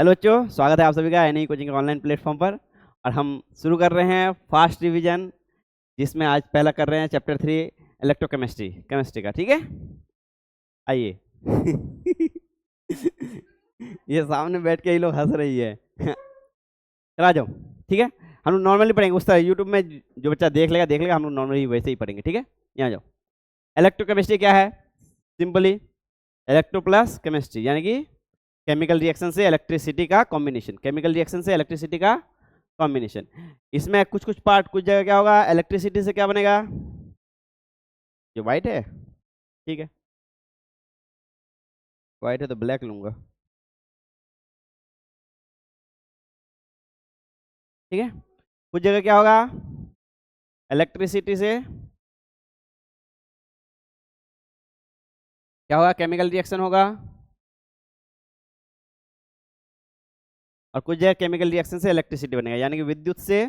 Hello बच्चों, स्वागत है आप सभी का एनई कोचिंग ऑनलाइन प्लेटफॉर्म पर। और हम शुरू कर रहे हैं फास्ट रिवीजन, जिसमें आज पहला कर रहे हैं चैप्टर 3 इलेक्ट्रोकेमिस्ट्री, केमिस्ट्री का। ठीक है, आइए। ये सामने बैठ के ही लोग हंस रही है। चला जाओ। ठीक है, हम लोग नॉर्मली पढ़ेंगे उस तरह। यूट्यूब में जो बच्चा देख लेगा, हम लोग नॉर्मली वैसे ही पढ़ेंगे। ठीक है, यहाँ जाओ। इलेक्ट्रोकेमिस्ट्री क्या है? सिंपली इलेक्ट्रो प्लस केमिस्ट्री, यानी कि केमिकल रिएक्शन से इलेक्ट्रिसिटी का कॉम्बिनेशन। केमिकल रिएक्शन से इलेक्ट्रिसिटी का कॉम्बिनेशन। इसमें कुछ कुछ पार्ट, कुछ जगह क्या होगा, इलेक्ट्रिसिटी से क्या बनेगा, जो व्हाइट है। ठीक है, व्हाइट है तो ब्लैक लूंगा। ठीक है, कुछ जगह क्या होगा, इलेक्ट्रिसिटी से क्या होगा, केमिकल रिएक्शन होगा। और कुछ जगह केमिकल रिएक्शन से इलेक्ट्रिसिटी बनेगा, यानी कि विद्युत से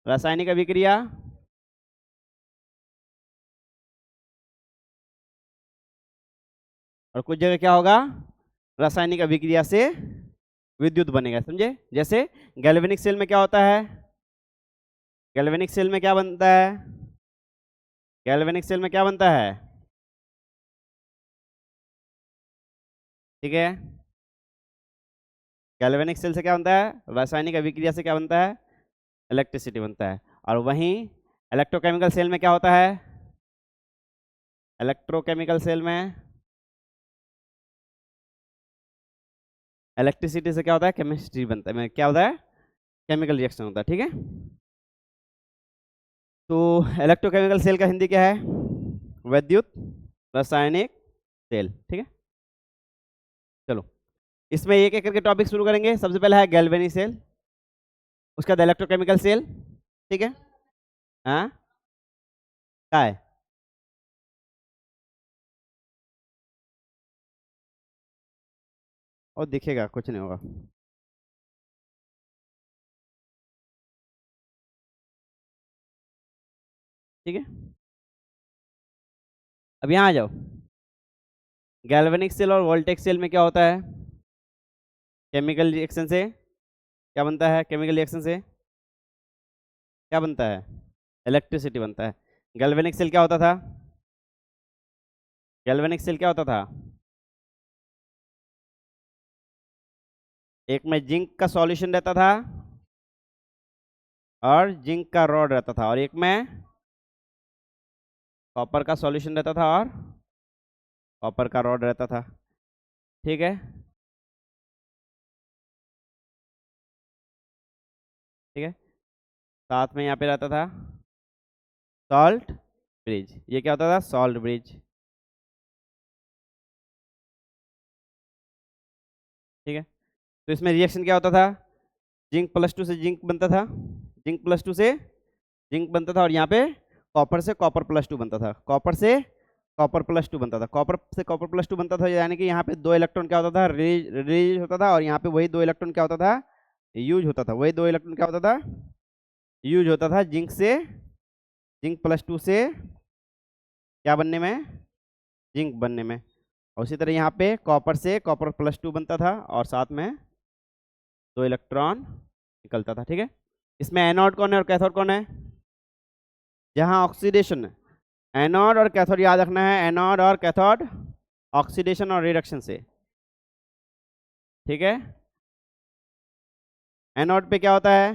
रासायनिक अभिक्रिया और कुछ जगह क्या होगा, रासायनिक अभिक्रिया से विद्युत बनेगा। समझे? जैसे गैल्वेनिक सेल में क्या होता है, गैल्वेनिक सेल में क्या बनता है, गैल्वेनिक सेल में क्या बनता है। ठीक है, गैल्वेनिक सेल से क्या बनता है, रासायनिक अभिक्रिया से क्या बनता है, इलेक्ट्रिसिटी बनता है। और वहीं इलेक्ट्रोकेमिकल सेल में क्या होता है, इलेक्ट्रोकेमिकल सेल में इलेक्ट्रिसिटी से क्या होता है, केमिस्ट्री बनता है, क्या होता है, केमिकल रिएक्शन होता है। ठीक है, तो इलेक्ट्रोकेमिकल सेल का हिंदी क्या है, विद्युत रासायनिक सेल। ठीक है, चलो इसमें एक एक करके टॉपिक शुरू करेंगे। सबसे पहला है गैल्वेनिक सेल, उसका बाद इलेक्ट्रोकेमिकल सेल। ठीक है, हाँ क्या है, और दिखेगा, कुछ नहीं होगा। ठीक है, अब यहाँ आ जाओ। गैल्वेनिक सेल और वोल्टेक सेल में क्या होता है, केमिकल रिएक्शन से क्या बनता है, केमिकल रिएक्शन से क्या बनता है, इलेक्ट्रिसिटी बनता है। गैल्वेनिक सेल क्या होता था, गैल्वेनिक सेल क्या होता था, एक में जिंक का सॉल्यूशन रहता था और जिंक का रॉड रहता था, और एक में कॉपर का सॉल्यूशन रहता था और कॉपर का रॉड रहता था। ठीक है, ठीक है, साथ में यहाँ पे रहता था सॉल्ट ब्रिज। ये क्या होता था, सॉल्ट ब्रिज। ठीक है, तो इसमें रिएक्शन क्या होता था, जिंक प्लस टू से जिंक बनता था, जिंक प्लस टू से जिंक बनता था, और यहाँ पे कॉपर से कॉपर प्लस टू बनता था, कॉपर से कॉपर प्लस टू बनता था, कॉपर से कॉपर प्लस टू बनता था। यानी कि यहाँ पे दो इलेक्ट्रॉन क्या होता था, रिलीज होता था, और यहाँ पे वही दो इलेक्ट्रॉन क्या होता था, यूज होता था। वही दो इलेक्ट्रॉन क्या होता था, यूज होता था, जिंक से, जिंक प्लस टू से क्या बनने में, जिंक बनने में। और उसी तरह यहाँ पे कॉपर से कॉपर प्लस टू बनता था, और साथ में दो इलेक्ट्रॉन निकलता था। ठीक है, इसमें एनोड कौन है और कैथोड कौन है, जहाँ ऑक्सीडेशन है, एनोड और कैथोड याद रखना है, एनोड और कैथोड ऑक्सीडेशन और रिडक्शन से। ठीक है, एनोड पे क्या होता है,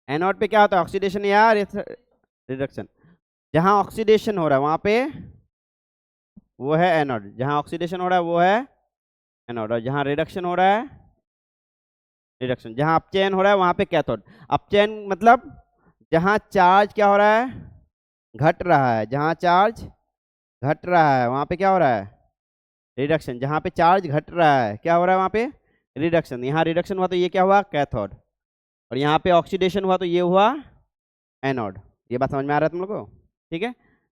एनोड पे क्या होता है, ऑक्सीडेशन या रिडक्शन। जहां ऑक्सीडेशन हो रहा है वहां पे वो है एनोड, जहां ऑक्सीडेशन हो रहा है वो है एनोड, और जहां रिडक्शन हो रहा है, रिडक्शन। जहां अपचयन हो रहा है वहां पे कैथोड। अपचयन मतलब जहां चार्ज क्या हो रहा है, घट रहा है, जहां चार्ज घट रहा है वहां पे क्या हो रहा है, रिडक्शन। जहां पे चार्ज घट रहा है क्या हो रहा है, वहां पे रिडक्शन। यहाँ रिडक्शन हुआ तो ये क्या हुआ, कैथोड, और यहाँ पे ऑक्सीडेशन हुआ तो ये हुआ एनोड। ये बात समझ में आ रहा है तुम लोग को? ठीक है,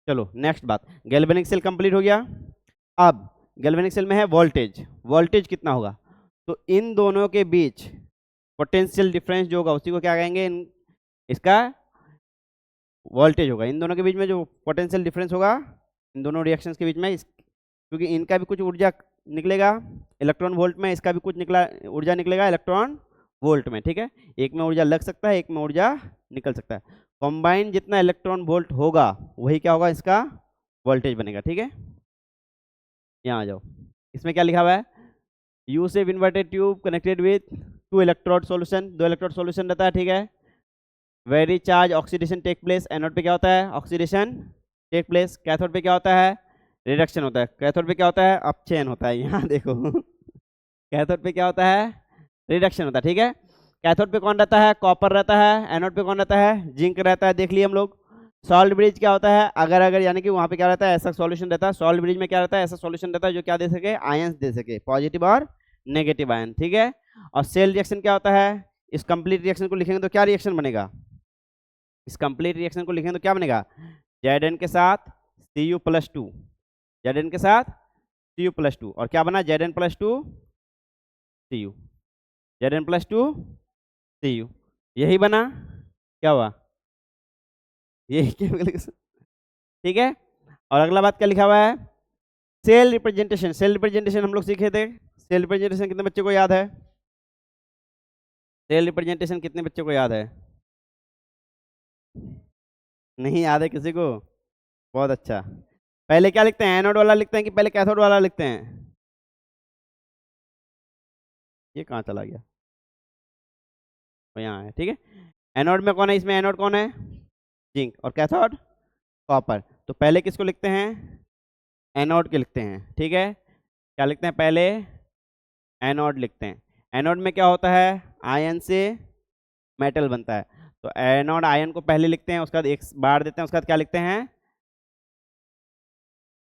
चलो नेक्स्ट बात, गैल्वेनिक सेल कंप्लीट हो गया। अब गैल्वेनिक सेल में है वोल्टेज, वोल्टेज कितना होगा, तो इन दोनों के बीच पोटेंशियल डिफरेंस जो होगा उसी को क्या कहेंगे, इसका वोल्टेज होगा। इन दोनों के बीच में जो पोटेंशियल डिफरेंस होगा इन दोनों रिएक्शंस के बीच में, क्योंकि इनका भी कुछ ऊर्जा निकलेगा इलेक्ट्रॉन वोल्ट में, इसका भी कुछ निकला ऊर्जा निकलेगा इलेक्ट्रॉन वोल्ट में, ठीक है। एक में ऊर्जा लग सकता है, एक में ऊर्जा निकल सकता है। कॉम्बाइन जितना इलेक्ट्रॉन वोल्ट होगा वही क्या होगा, इसका वोल्टेज बनेगा, ठीक है। यहाँ आ जाओ, इसमें क्या लिखा हुआ है, यू से inverted tube connected with 2 electrode solution, 2 electrode solution रहता है, ठीक है। Very charge oxidation take place, anode पे क्या होता है, ऑक्सीडेशन टेक प्लेस। कैथोड पे क्या होता है, रिडक्शन होता है। कैथोड पे क्या होता है, अपचयन होता है, यहाँ देखो कैथोड पे क्या होता है, रिडक्शन होता है, ठीक है। कैथोड पे कौन रहता है, कॉपर रहता है। एनोड पे कौन रहता है, जिंक रहता है, देख लिए हम लोग। सॉल्ट ब्रिज क्या होता है, अगर अगर यानी कि वहाँ पे क्या रहता है, ऐसा सॉल्यूशन रहता है। सॉल्ट ब्रिज में क्या रहता है, ऐसा सॉल्यूशन रहता है जो क्या दे सके, आयंस दे सके, पॉजिटिव और नेगेटिव आयन, ठीक है। और सेल रिएक्शन क्या होता है, इस कंप्लीट रिएक्शन को लिखेंगे तो क्या रिएक्शन बनेगा, इस कंप्लीट रिएक्शन को लिखेंगे तो क्या बनेगा, Zn के साथ Cu+2, Zn के साथ Cu+2, और क्या बना, Zn+2 Cu, Zn+2 Cu, यही बना, क्या हुआ, यही ठीक है। और अगला बात क्या लिखा हुआ है, सेल रिप्रेजेंटेशन। सेल रिप्रेजेंटेशन हम लोग सीखे थे। सेल रिप्रेजेंटेशन कितने बच्चों को याद है, सेल रिप्रेजेंटेशन कितने बच्चों को याद है, नहीं याद है किसी को, बहुत अच्छा। पहले क्या लिखते हैं, एनोड वाला लिखते हैं कि पहले कैथोड वाला लिखते हैं, ये कहाँ चला गया, यहाँ है, ठीक है। एनोड में कौन है, इसमें एनोड कौन है, जिंक, और कैथोड कॉपर। तो पहले किसको लिखते हैं, एनोड के लिखते हैं, ठीक है। क्या लिखते हैं, पहले एनोड लिखते हैं। एनोड में क्या होता है, आयन से मेटल बनता है, तो एनोड आयन को पहले लिखते हैं, उसके बाद एक बार देते हैं, उसके बाद क्या लिखते हैं,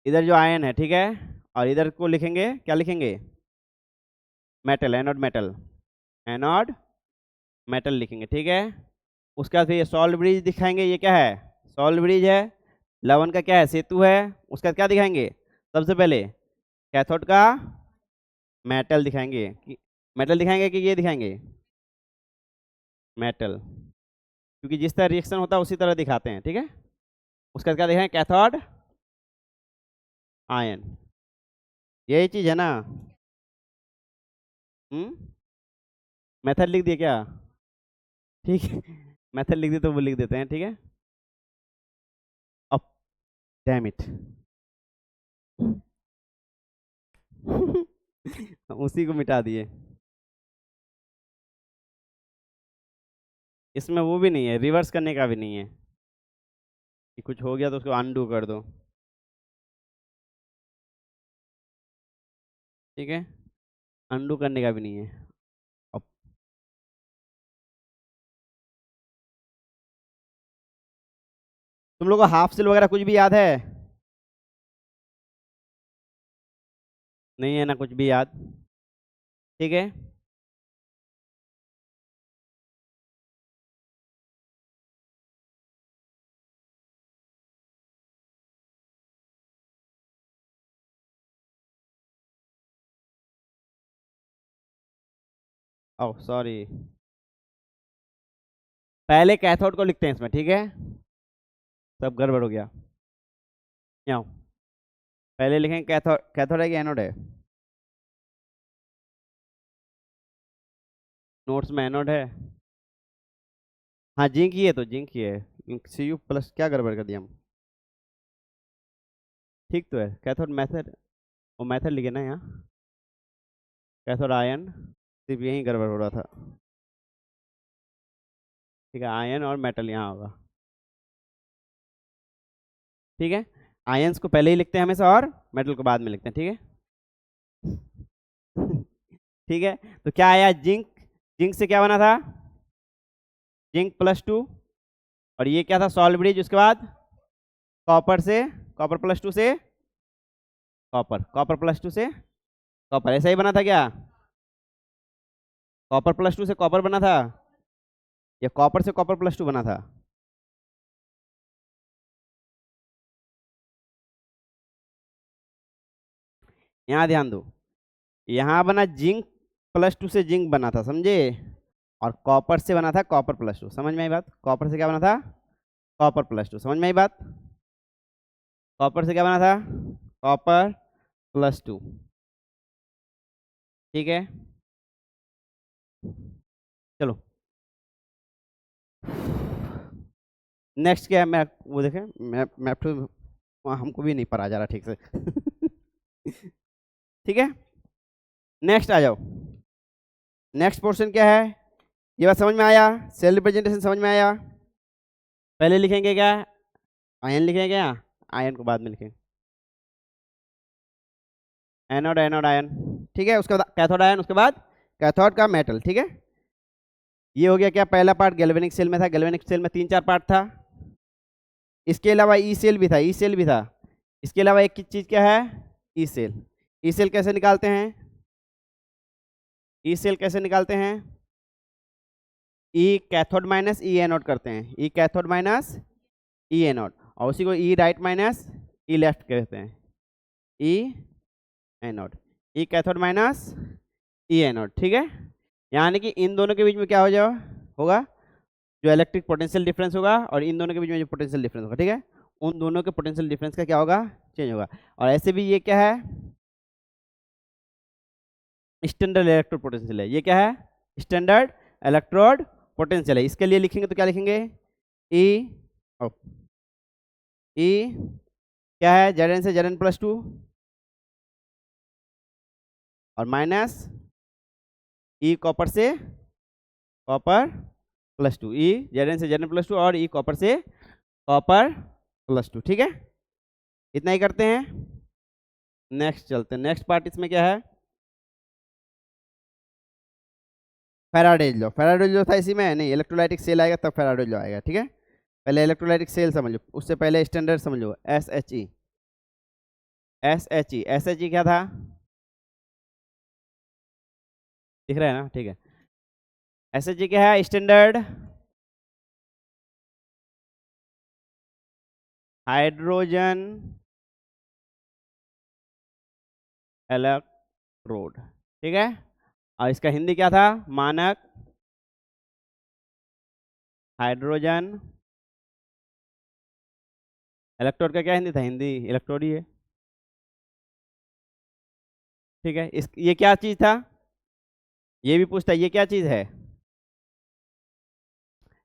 इधर जो आयन है, ठीक है, और इधर को लिखेंगे, क्या लिखेंगे, metal, anode metal, anode metal लिखेंगे, ठीक है। उसके बाद फिर ये सॉल्ट ब्रिज दिखाएंगे, ये क्या है, सॉल्ट ब्रिज है, लवण का क्या है, सेतु है। उसके बाद क्या दिखाएंगे, सबसे पहले कैथोड का मेटल दिखाएंगे, मेटल दिखाएंगे कि ये दिखाएंगे, मेटल, क्योंकि जिस तरह रिएक्शन होता है उसी तरह दिखाते हैं, ठीक है। उसका क्या दिखाएंगे, कैथोड आयन, यही चीज है ना। मेथड लिख दिए क्या, ठीक है मेथड लिख दिए तो वो लिख देते हैं, ठीक है। अब डैम इट उसी को मिटा दिए, इसमें वो भी नहीं है, रिवर्स करने का भी नहीं है कि कुछ हो गया तो उसको अनडू कर दो, ठीक है, अनडू करने का भी नहीं है। अब तुम लोग को हाफ सेल वगैरह कुछ भी याद है, नहीं है ना कुछ भी याद, ठीक है। ओह सॉरी, पहले कैथोड को लिखते हैं इसमें, ठीक है, सब गड़बड़ हो गया। यहाँ पहले लिखेंगे कैथोड, कैथोड है कि एनोड है, नोट्स में एनोड है, हाँ जिंक ही है, तो जिंक ही है, Cu+ क्या गड़बड़ कर दिया हम, ठीक तो है। कैथोड मेथड, वो मेथड लिखे ना यहाँ, कैथोड आयन, सिर्फ यही गड़बड़ हो रहा था, ठीक है। आयन और मेटल यहाँ होगा, ठीक है। आयंस को पहले ही लिखते हैं हमेशा और मेटल को बाद में लिखते हैं, ठीक है ठीक है। तो क्या आया, जिंक, जिंक से क्या बना था, जिंक+2, और ये क्या था, सॉल्ट ब्रिज। उसके बाद कॉपर से, कॉपर+2 से कॉपर, कॉपर+2 से कॉपर, ऐसा ही बना था क्या, कॉपर+2 से कॉपर बना था, या कॉपर से कॉपर+2 बना था, यहाँ ध्यान दो, यहाँ बना जिंक+2 से जिंक बना था, समझे, और कॉपर से बना था कॉपर+2, समझ में आई बात, कॉपर से क्या बना था, कॉपर+2, समझ में आई बात, कॉपर से क्या बना था, कॉपर +2। ठीक है, चलो नेक्स्ट क्या है, मैं वो देखें, मैप तो हमको भी नहीं पढ़ा जा रहा ठीक से। ठीक है, नेक्स्ट आ जाओ। नेक्स्ट पोर्शन क्या है, ये बात समझ में आया, सेल रिप्रेजेंटेशन समझ में आया। पहले लिखेंगे क्या, आयन लिखेंगे क्या, आयन को बाद में लिखेंगे, एनोड एनोड आयन। ठीक है, उसके बाद कैथोड आयन, उसके बाद कैथोड का मेटल। ठीक है, ये हो गया क्या, पहला पार्ट गैल्वेनिक सेल में था। गैल्वेनिक सेल में 3-4 पार्ट था। इसके अलावा ई सेल भी था, ई सेल भी था। इसके अलावा एक चीज क्या है, ई सेल। ई सेल कैसे निकालते हैं, ई सेल कैसे निकालते हैं, ई कैथोड माइनस ई एनोड करते हैं, ई कैथोड माइनस ई एनोड, और उसी को ई राइट माइनस ई लेफ्ट कहते हैं, ई एनोड, ई कैथोड माइनस ई एनोड। ठीक है, यानी कि इन दोनों के बीच में क्या हो जाओ होगा, जो इलेक्ट्रिक पोटेंशियल डिफरेंस होगा, और इन दोनों के बीच में जो पोटेंशियल डिफरेंस होगा, ठीक है, उन दोनों के पोटेंशियल डिफरेंस का क्या होगा, चेंज होगा। और ऐसे भी ये क्या है, स्टैंडर्ड इलेक्ट्रोड पोटेंशियल है। ये क्या है, स्टैंडर्ड इलेक्ट्रोड पोटेंशियल है। इसके लिए लिखेंगे तो क्या लिखेंगे, ई ई क्या है, Zn से Zn+2 और माइनस ई कॉपर से कॉपर+2, ई Zn से Zn+2 और ई कॉपर से कॉपर+2। ठीक है, इतना ही करते हैं। नेक्स्ट चलते हैं, नेक्स्ट पार्ट इसमें क्या है, फैराडेज लॉ। फैराडेज लॉ था इसी में नहीं, इलेक्ट्रोलाइटिक सेल आएगा तब फैराडेज लॉ आएगा। ठीक है, पहले इलेक्ट्रोलाइटिक सेल समझ लो, उससे पहले स्टैंडर्ड समझ लो, SHE। SHE, SHE क्या था, दिख रहा है ना, ठीक है। SHE क्या है, स्टैंडर्ड हाइड्रोजन इलेक्ट्रोड। ठीक है, और इसका हिंदी क्या था, मानक हाइड्रोजन इलेक्ट्रोड का क्या हिंदी था, हिंदी इलेक्ट्रोड ही है। ठीक है, इस ये क्या चीज था, ये भी पूछता है, ये क्या चीज है,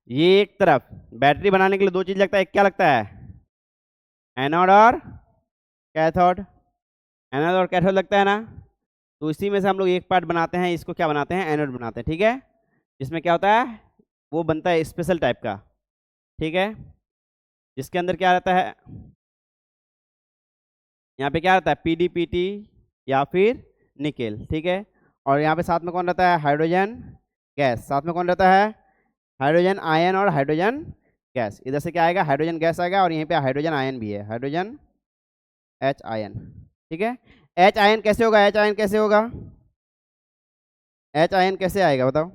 ये एक तरफ बैटरी बनाने के लिए दो चीज लगता है, एक क्या लगता है, एनोड और कैथोड। एनोड और कैथोड लगता है ना, तो इसी में से हम लोग एक पार्ट बनाते हैं, इसको क्या बनाते हैं, एनोड बनाते हैं। ठीक है, जिसमें क्या होता है, वो बनता है स्पेशल टाइप का। ठीक है, जिसके अंदर क्या रहता है, यहाँ पे क्या रहता है, PDPT या फिर निकेल। ठीक है, और यहाँ पे साथ में कौन रहता है, हाइड्रोजन गैस। साथ में कौन रहता है, हाइड्रोजन आयन और हाइड्रोजन गैस। इधर से क्या आएगा, हाइड्रोजन गैस आएगा, और यहीं पे हाइड्रोजन आयन भी है, हाइड्रोजन H आयन। ठीक है, H आयन कैसे होगा, H आयन कैसे होगा, H आयन कैसे आएगा बताओ,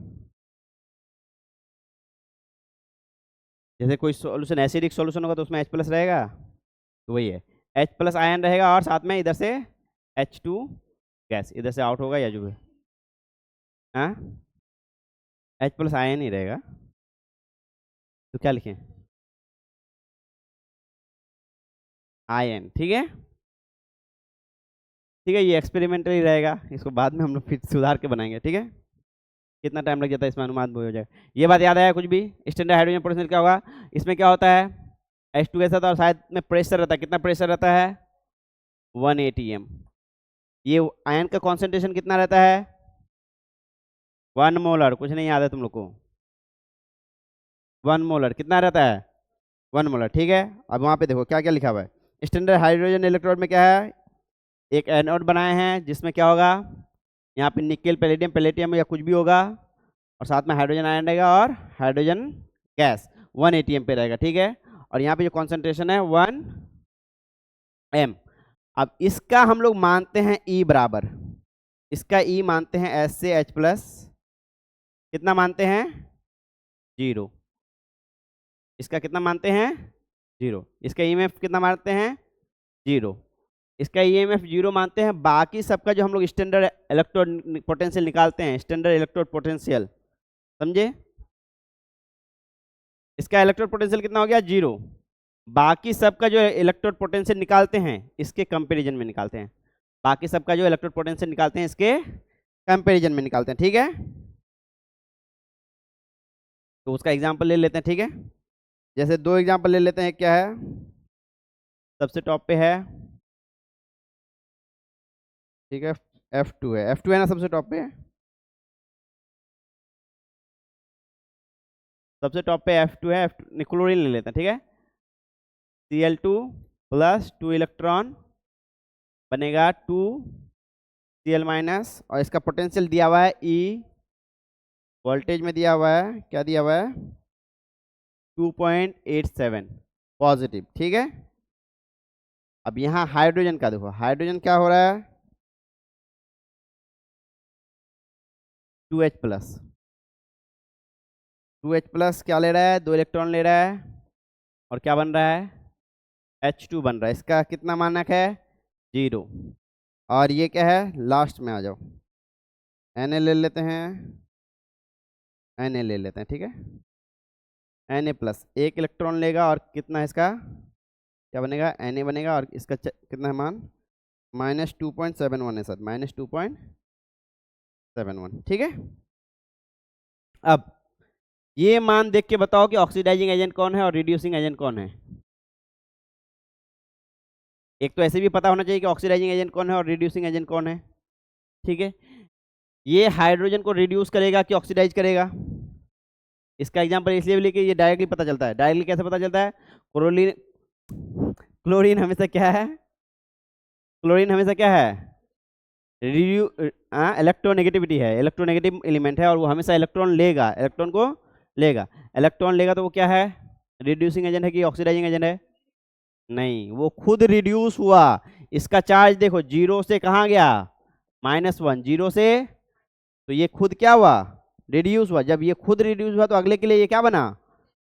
जैसे कोई सॉल्यूशन एसिडिक सॉल्यूशन होगा तो उसमें H+ रहेगा, तो वही है, H+ आयन रहेगा, और साथ में इधर से H2 गैस इधर से आउट होगा, या जो है हाँ, H+ आयन ही रहेगा, तो क्या लिखें, आयन। ठीक है, ठीक है, ये एक्सपेरिमेंटल ही रहेगा, इसको बाद में हम लोग फिर सुधार के बनाएंगे। ठीक है, कितना टाइम लग जाता है इसमें, अनुमान हो जाएगा। ये बात याद आया कुछ भी, स्टैंडर्ड हाइड्रोजन पोटेंशियल क्या होगा, इसमें क्या होता है, H2 के साथ, और शायद में प्रेशर रहता है, कितना प्रेशर रहता है, 1 atm। ये आयन का कॉन्सेंट्रेशन कितना रहता है, 1 मोलर, कुछ नहीं याद है तुम लोग को, 1 मोलर कितना रहता है, 1 मोलर। ठीक है, अब वहाँ पे देखो क्या क्या लिखा हुआ है, स्टैंडर्ड हाइड्रोजन इलेक्ट्रोड में क्या है, एक एनोड बनाए हैं, जिसमें क्या होगा, यहाँ पे निकेल पैलेडियम पैलेटियम या कुछ भी होगा, और साथ में हाइड्रोजन आयन रहेगा, और हाइड्रोजन गैस 1 atm पे रहेगा। ठीक है, और यहाँ पे जो कॉन्सेंट्रेशन है 1 m। अब इसका हम लोग मानते हैं E बराबर, इसका E मानते हैं S से H+, कितना मानते हैं, 0। इसका कितना मानते हैं, 0। इसका EMF कितना मानते हैं, 0। इसका EMF 0 मानते हैं। बाकी सबका जो हम लोग स्टैंडर्ड इलेक्ट्रोड पोटेंशियल निकालते हैं, स्टैंडर्ड इलेक्ट्रोड पोटेंशियल, समझे, इसका इलेक्ट्रोड पोटेंशियल कितना हो गया, 0। बाकी सबका जो इलेक्ट्रोड पोटेंशियल निकालते हैं, इसके कंपैरिजन में निकालते हैं। बाकी सबका जो इलेक्ट्रोड पोटेंशियल निकालते हैं इसके कंपैरिजन में निकालते हैं, ठीक है। तो उसका एग्जांपल ले लेते हैं, ठीक है। जैसे दो एग्जांपल ले लेते हैं, क्या है, सबसे टॉप पे है, ठीक है, F2 है, F2 है ना सबसे टॉप पे, सबसे टॉप पे F2 है, F2 क्लोरीन ले लेते हैं, ठीक है। Cl2 प्लस 2 इलेक्ट्रॉन बनेगा 2 Cl माइनस, और इसका पोटेंशियल दिया हुआ है E, वोल्टेज में दिया हुआ है, क्या दिया हुआ है, 2.87 पॉजिटिव, ठीक है। अब यहाँ हाइड्रोजन का देखो, हाइड्रोजन क्या हो रहा है, 2H प्लस, 2H प्लस क्या ले रहा है, 2 इलेक्ट्रॉन ले रहा है, और क्या बन रहा है, H2 बन रहा है। इसका कितना मानक है, 0। और ये क्या है, लास्ट में आ जाओ, Na ले लेते हैं, Na ले लेते हैं, ठीक है। Na प्लस 1 इलेक्ट्रॉन लेगा, और कितना है इसका, क्या बनेगा, Na बनेगा, और इसका कितना है मान, -2.71 है सर, -2.71, ठीक है। अब ये मान देख के बताओ कि ऑक्सीडाइजिंग एजेंट कौन है और रिड्यूसिंग एजेंट कौन है। एक तो ऐसे भी पता होना चाहिए कि ऑक्सीडाइजिंग एजेंट कौन है और रिड्यूसिंग एजेंट कौन है, ठीक है। ये हाइड्रोजन को रिड्यूस करेगा कि ऑक्सीडाइज करेगा, इसका एग्जांपल इसलिए भी लेके ये डायरेक्टली पता चलता है। डायरेक्टली कैसे पता चलता है, क्लोरीन, क्लोरीन हमेशा क्या है, क्लोरीन हमेशा क्या है, इलेक्ट्रोनेगेटिविटी है, इलेक्ट्रोनेगेटिव एलिमेंट है, और वो हमेशा इलेक्ट्रॉन लेगा, इलेक्ट्रॉन को लेगा, इलेक्ट्रॉन लेगा, तो वो क्या है, रिड्यूसिंग एजेंट है कि ऑक्सीडाइजिंग एजेंट है, नहीं, वो खुद रिड्यूस हुआ। इसका चार्ज देखो 0 से कहाँ गया, -1, 0 से, तो ये खुद क्या हुआ, रिड्यूस हुआ। जब ये खुद रिड्यूस हुआ तो अगले के लिए ये क्या बना,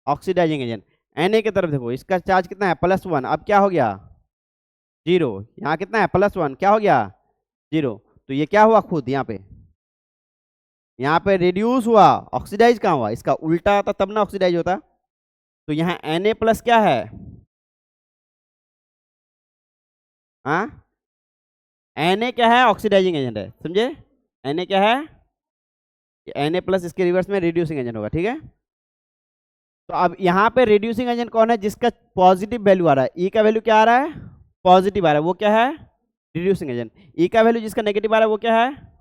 ऑक्सीडाइजिंग एजेंट। Na की तरफ देखो, इसका चार्ज कितना है, +1, अब क्या हो गया, 0, यहाँ कितना है, +1, क्या हो गया, 0, तो ये क्या हुआ, खुद यहाँ पे रिड्यूस हुआ, ऑक्सीडाइज कहाँ हुआ, इसका उल्टा आता तब ना ऑक्सीडाइज होता। तो यहाँ Na प्लस क्या है, हाँ, Na क्या है, ऑक्सीडाइजिंग एजेंट है, समझे, Na क्या है, Na प्लस इसके रिवर्स में रिड्यूसिंग एजेंट होगा, ठीक है। तो अब यहाँ पे रिड्यूसिंग एजेंट कौन है, जिसका पॉजिटिव वैल्यू आ रहा है, E का वैल्यू क्या आ रहा है, पॉजिटिव आ रहा है, वो क्या है, रिड्यूसिंग एजेंट। E का वैल्यू जिसका नेगेटिव आ रहा है वो क्या है,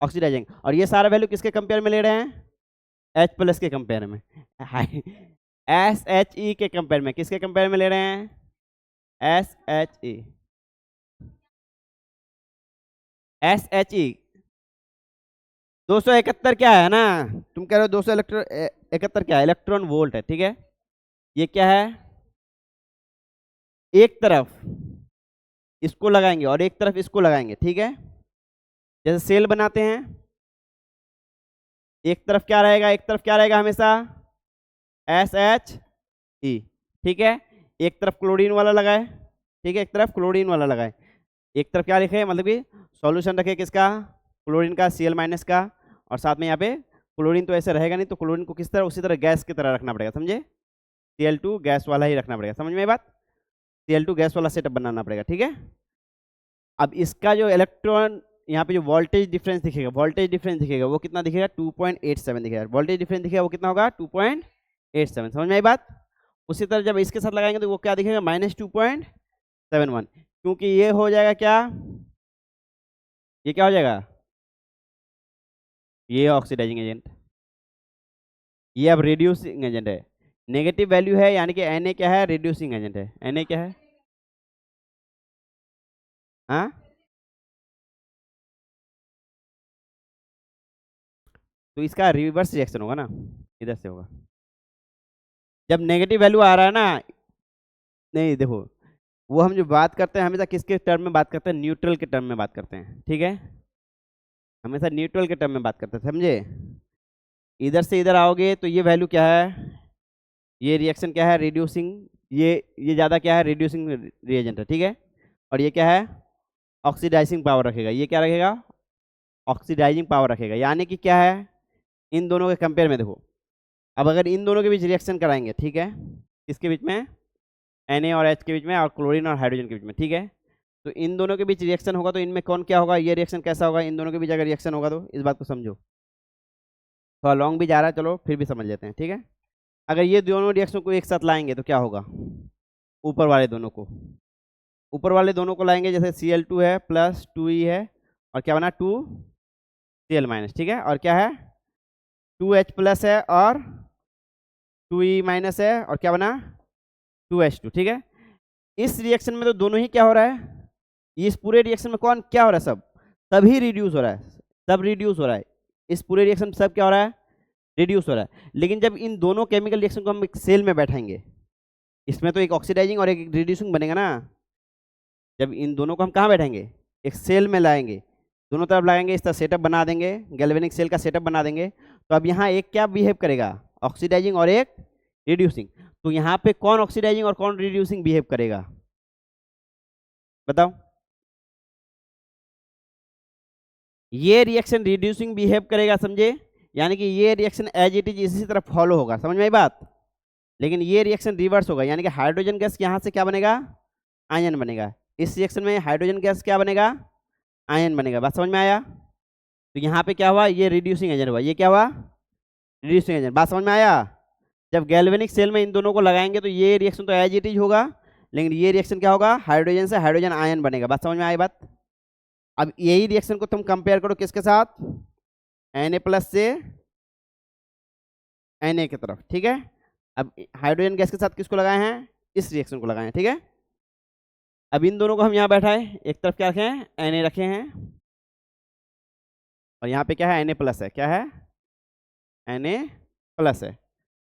ऑक्सीडाइजिंग। और ये सारा वैल्यू किसके कंपेयर में ले रहे हैं, H प्लस के कंपेयर में, SHE के कंपेयर में, किसके कंपेयर में ले रहे हैं, SHE, SHE 271 क्या है ना, तुम कह रहे हो 271 क्या है, इलेक्ट्रॉन वोल्ट है, ठीक है। ये क्या है, एक तरफ इसको लगाएंगे और एक तरफ इसको लगाएंगे, ठीक है। जैसे सेल बनाते हैं, एक तरफ क्या रहेगा, एक तरफ क्या रहेगा हमेशा, SHE, ठीक है। एक तरफ क्लोरीन वाला लगाए, ठीक है, एक तरफ क्लोरीन वाला लगाए, एक तरफ क्या लिखे, मतलब कि सॉल्यूशन रखे किसका, क्लोरीन का, Cl माइनस का, और साथ में यहाँ पे क्लोरीन तो ऐसे रहेगा नहीं, तो क्लोरीन को किस तरह, उसी तरह गैस की तरह रखना पड़ेगा, समझे, Cl2 गैस वाला ही रखना पड़ेगा, समझ में बात, Cl2 गैस वाला सेटअप बनाना पड़ेगा, ठीक है। अब इसका जो इलेक्ट्रॉन यहाँ पे जो वोल्टेज डिफरेंस दिखेगा, वोल्टेज डिफरेंस दिखेगा वो कितना दिखेगा, 2.87 दिखेगा, वोल्टेज डिफरेंस दिखेगा वो कितना होगा, 2.87, समझ में आई बात। उसी तरह जब इसके साथ लगाएंगे तो वो क्या दिखेगा, -2.71, क्योंकि ये हो जाएगा क्या, ये क्या हो जाएगा, ये ऑक्सीडाइजिंग एजेंट, ये अब रिड्यूसिंग एजेंट है, नेगेटिव वैल्यू है, यानी कि Na क्या है, रिड्यूसिंग एजेंट है, Na क्या है, हाँ, तो इसका रिवर्स रिएक्शन होगा ना, इधर से होगा, जब नेगेटिव वैल्यू आ रहा है ना, नहीं देखो, वो हम जो बात करते हैं हमेशा किसके टर्म में बात करते हैं, न्यूट्रल के टर्म में बात करते हैं, ठीक है, हमेशा न्यूट्रल के टर्म में बात करते हैं, समझे। इधर से इधर आओगे तो ये वैल्यू क्या है, ये रिएक्शन क्या है, रिड्यूसिंग, ये ज़्यादा क्या है, रिड्यूसिंग रिएजेंट है, ठीक है। और ये क्या है, ऑक्सीडाइजिंग पावर रखेगा, ये क्या रखेगा, ऑक्सीडाइजिंग पावर रखेगा, यानी कि क्या है, इन दोनों के कंपेयर में देखो, अब अगर इन दोनों के बीच रिएक्शन कराएंगे, ठीक है, किसके बीच में, Na और H के बीच में, और क्लोरीन और हाइड्रोजन के बीच में, ठीक है, तो इन दोनों के बीच रिएक्शन होगा तो इनमें कौन क्या होगा, ये रिएक्शन कैसा होगा, इन दोनों के बीच अगर रिएक्शन होगा तो इस बात को समझो। थोड़ा लॉन्ग भी जा रहा है, चलो फिर भी समझ लेते हैं, ठीक है। अगर ये दोनों रिएक्शन को एक साथ लाएंगे तो क्या होगा, ऊपर वाले दोनों को, ऊपर वाले दोनों को लाएंगे, जैसे Cl2 है प्लस 2E है और क्या बना 2Cl माइनस, ठीक है। और क्या है 2H प्लस है और 2E माइनस है और क्या बना 2H2, ठीक है। इस रिएक्शन में तो दोनों ही क्या हो रहा है, इस पूरे रिएक्शन में कौन क्या हो रहा है, सब सभी रिड्यूस हो रहा है, सब रिड्यूस हो रहा है। इस पूरे रिएक्शन में सब क्या हो रहा है, रिड्यूस हो रहा है। लेकिन जब इन दोनों केमिकल रिएक्शन को हम एक सेल में बैठाएंगे, इसमें तो एक ऑक्सीडाइजिंग और एक रिड्यूसिंग बनेगा ना। जब इन दोनों को हम कहाँ बैठाएंगे, एक सेल में लाएंगे, दोनों तरफ लगाएंगे, इस तरह सेटअप बना देंगे, गैल्वेनिक सेल का सेटअप बना देंगे। तो अब यहाँ एक क्या बिहेव करेगा, ऑक्सीडाइजिंग और एक रिड्यूसिंग। तो यहाँ पे कौन ऑक्सीडाइजिंग और कौन रिड्यूसिंग बिहेव करेगा, बताओ। ये रिएक्शन रिड्यूसिंग बिहेव करेगा, समझे, यानी कि ये रिएक्शन एज इट इज इसी तरह फॉलो होगा, समझ में आई बात। लेकिन ये रिएक्शन रिवर्स होगा, यानी कि हाइड्रोजन गैस यहाँ से क्या बनेगा, आयन बनेगा। इस रिएक्शन में हाइड्रोजन गैस क्या बनेगा, आयन बनेगा। बात समझ में आया। तो यहाँ पे क्या हुआ, ये रिड्यूसिंग एजेंट हुआ, ये क्या हुआ, रिड्यूसिंग एजेंट। बात समझ में आया। जब गैल्वेनिक सेल में इन दोनों को लगाएंगे तो ये रिएक्शन तो एज इट इज होगा, लेकिन ये रिएक्शन क्या होगा, हाइड्रोजन से हाइड्रोजन आयन बनेगा। बात समझ में आई बात। अब यही रिएक्शन को तुम कंपेयर करो किसके साथ, Na प्लस से Na की तरफ, ठीक है। अब हाइड्रोजन गैस के साथ किसको लगाए हैं, इस रिएक्शन को लगाए हैं, ठीक है। अब इन दोनों को हम यहाँ बैठाए, एक तरफ क्या रखे हैं, Na रखे हैं, और यहाँ पे क्या है, Na प्लस है, क्या है, Na प्लस है।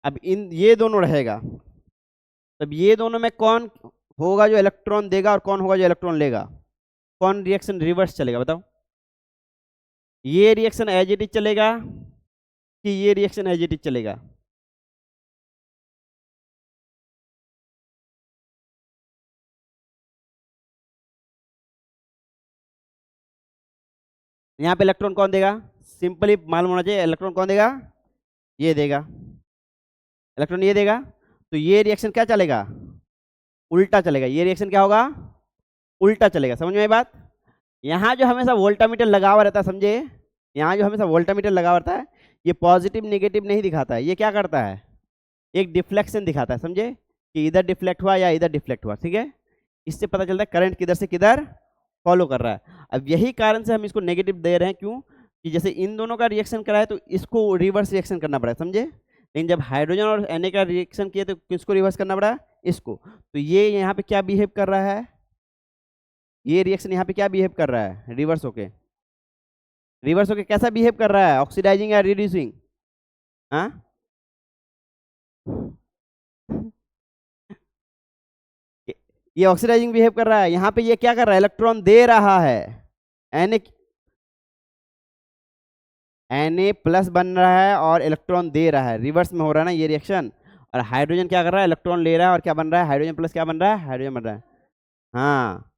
अब इन ये दोनों रहेगा, तब ये दोनों में कौन होगा जो इलेक्ट्रॉन देगा और कौन होगा जो इलेक्ट्रॉन लेगा, कौन रिएक्शन रिवर्स चलेगा, बताओ। ये रिएक्शन एज इट इज चलेगा कि ये रिएक्शन एज इट इज चलेगा, यहाँ पे इलेक्ट्रॉन कौन देगा, सिंपली मालूम होना चाहिए, इलेक्ट्रॉन कौन देगा, ये देगा, इलेक्ट्रॉन ये देगा। तो ये रिएक्शन क्या चलेगा, उल्टा चलेगा, ये रिएक्शन क्या होगा, उल्टा चलेगा। समझ में आई बात। यहाँ जो हमेशा वोल्टामीटर लगा हुआ रहता है, समझे, यहाँ जो हमेशा वोल्टामीटर लगा हुआ रहता है, ये पॉजिटिव नेगेटिव नहीं दिखाता है, ये क्या करता है, एक डिफ्लेक्शन दिखाता है, समझे, कि इधर डिफ्लेक्ट हुआ या इधर डिफ्लेक्ट हुआ, ठीक है। इससे पता चलता है करंट किधर से किधर फॉलो कर रहा है। अब यही कारण से हम इसको नेगेटिव दे रहे हैं, क्यों, कि जैसे इन दोनों का रिएक्शन करा है तो इसको रिवर्स रिएक्शन करना पड़ा, समझे। लेकिन जब हाइड्रोजन और Na का रिएक्शन किए तो किसको रिवर्स करना पड़ा, इसको। तो ये यहाँ पे क्या बिहेव कर रहा है, ये रिएक्शन यहाँ पे क्या बिहेव कर रहा है, रिवर्स होके, रिवर्स होके कैसा बिहेव कर रहा है, ऑक्सीडाइजिंग या रिड्यूसिंग, हाँ। ये ऑक्सीडाइजिंग बिहेव कर रहा है, यहाँ पे ये क्या कर रहा है, इलेक्ट्रॉन दे रहा है, Na Na प्लस बन रहा है और इलेक्ट्रॉन दे रहा है, रिवर्स में हो रहा है ना ये रिएक्शन। और हाइड्रोजन क्या कर रहा है, इलेक्ट्रॉन ले रहा है और क्या बन रहा है, हाइड्रोजन प्लस क्या बन रहा है, हाइड्रोजन बन रहा है। हाँ,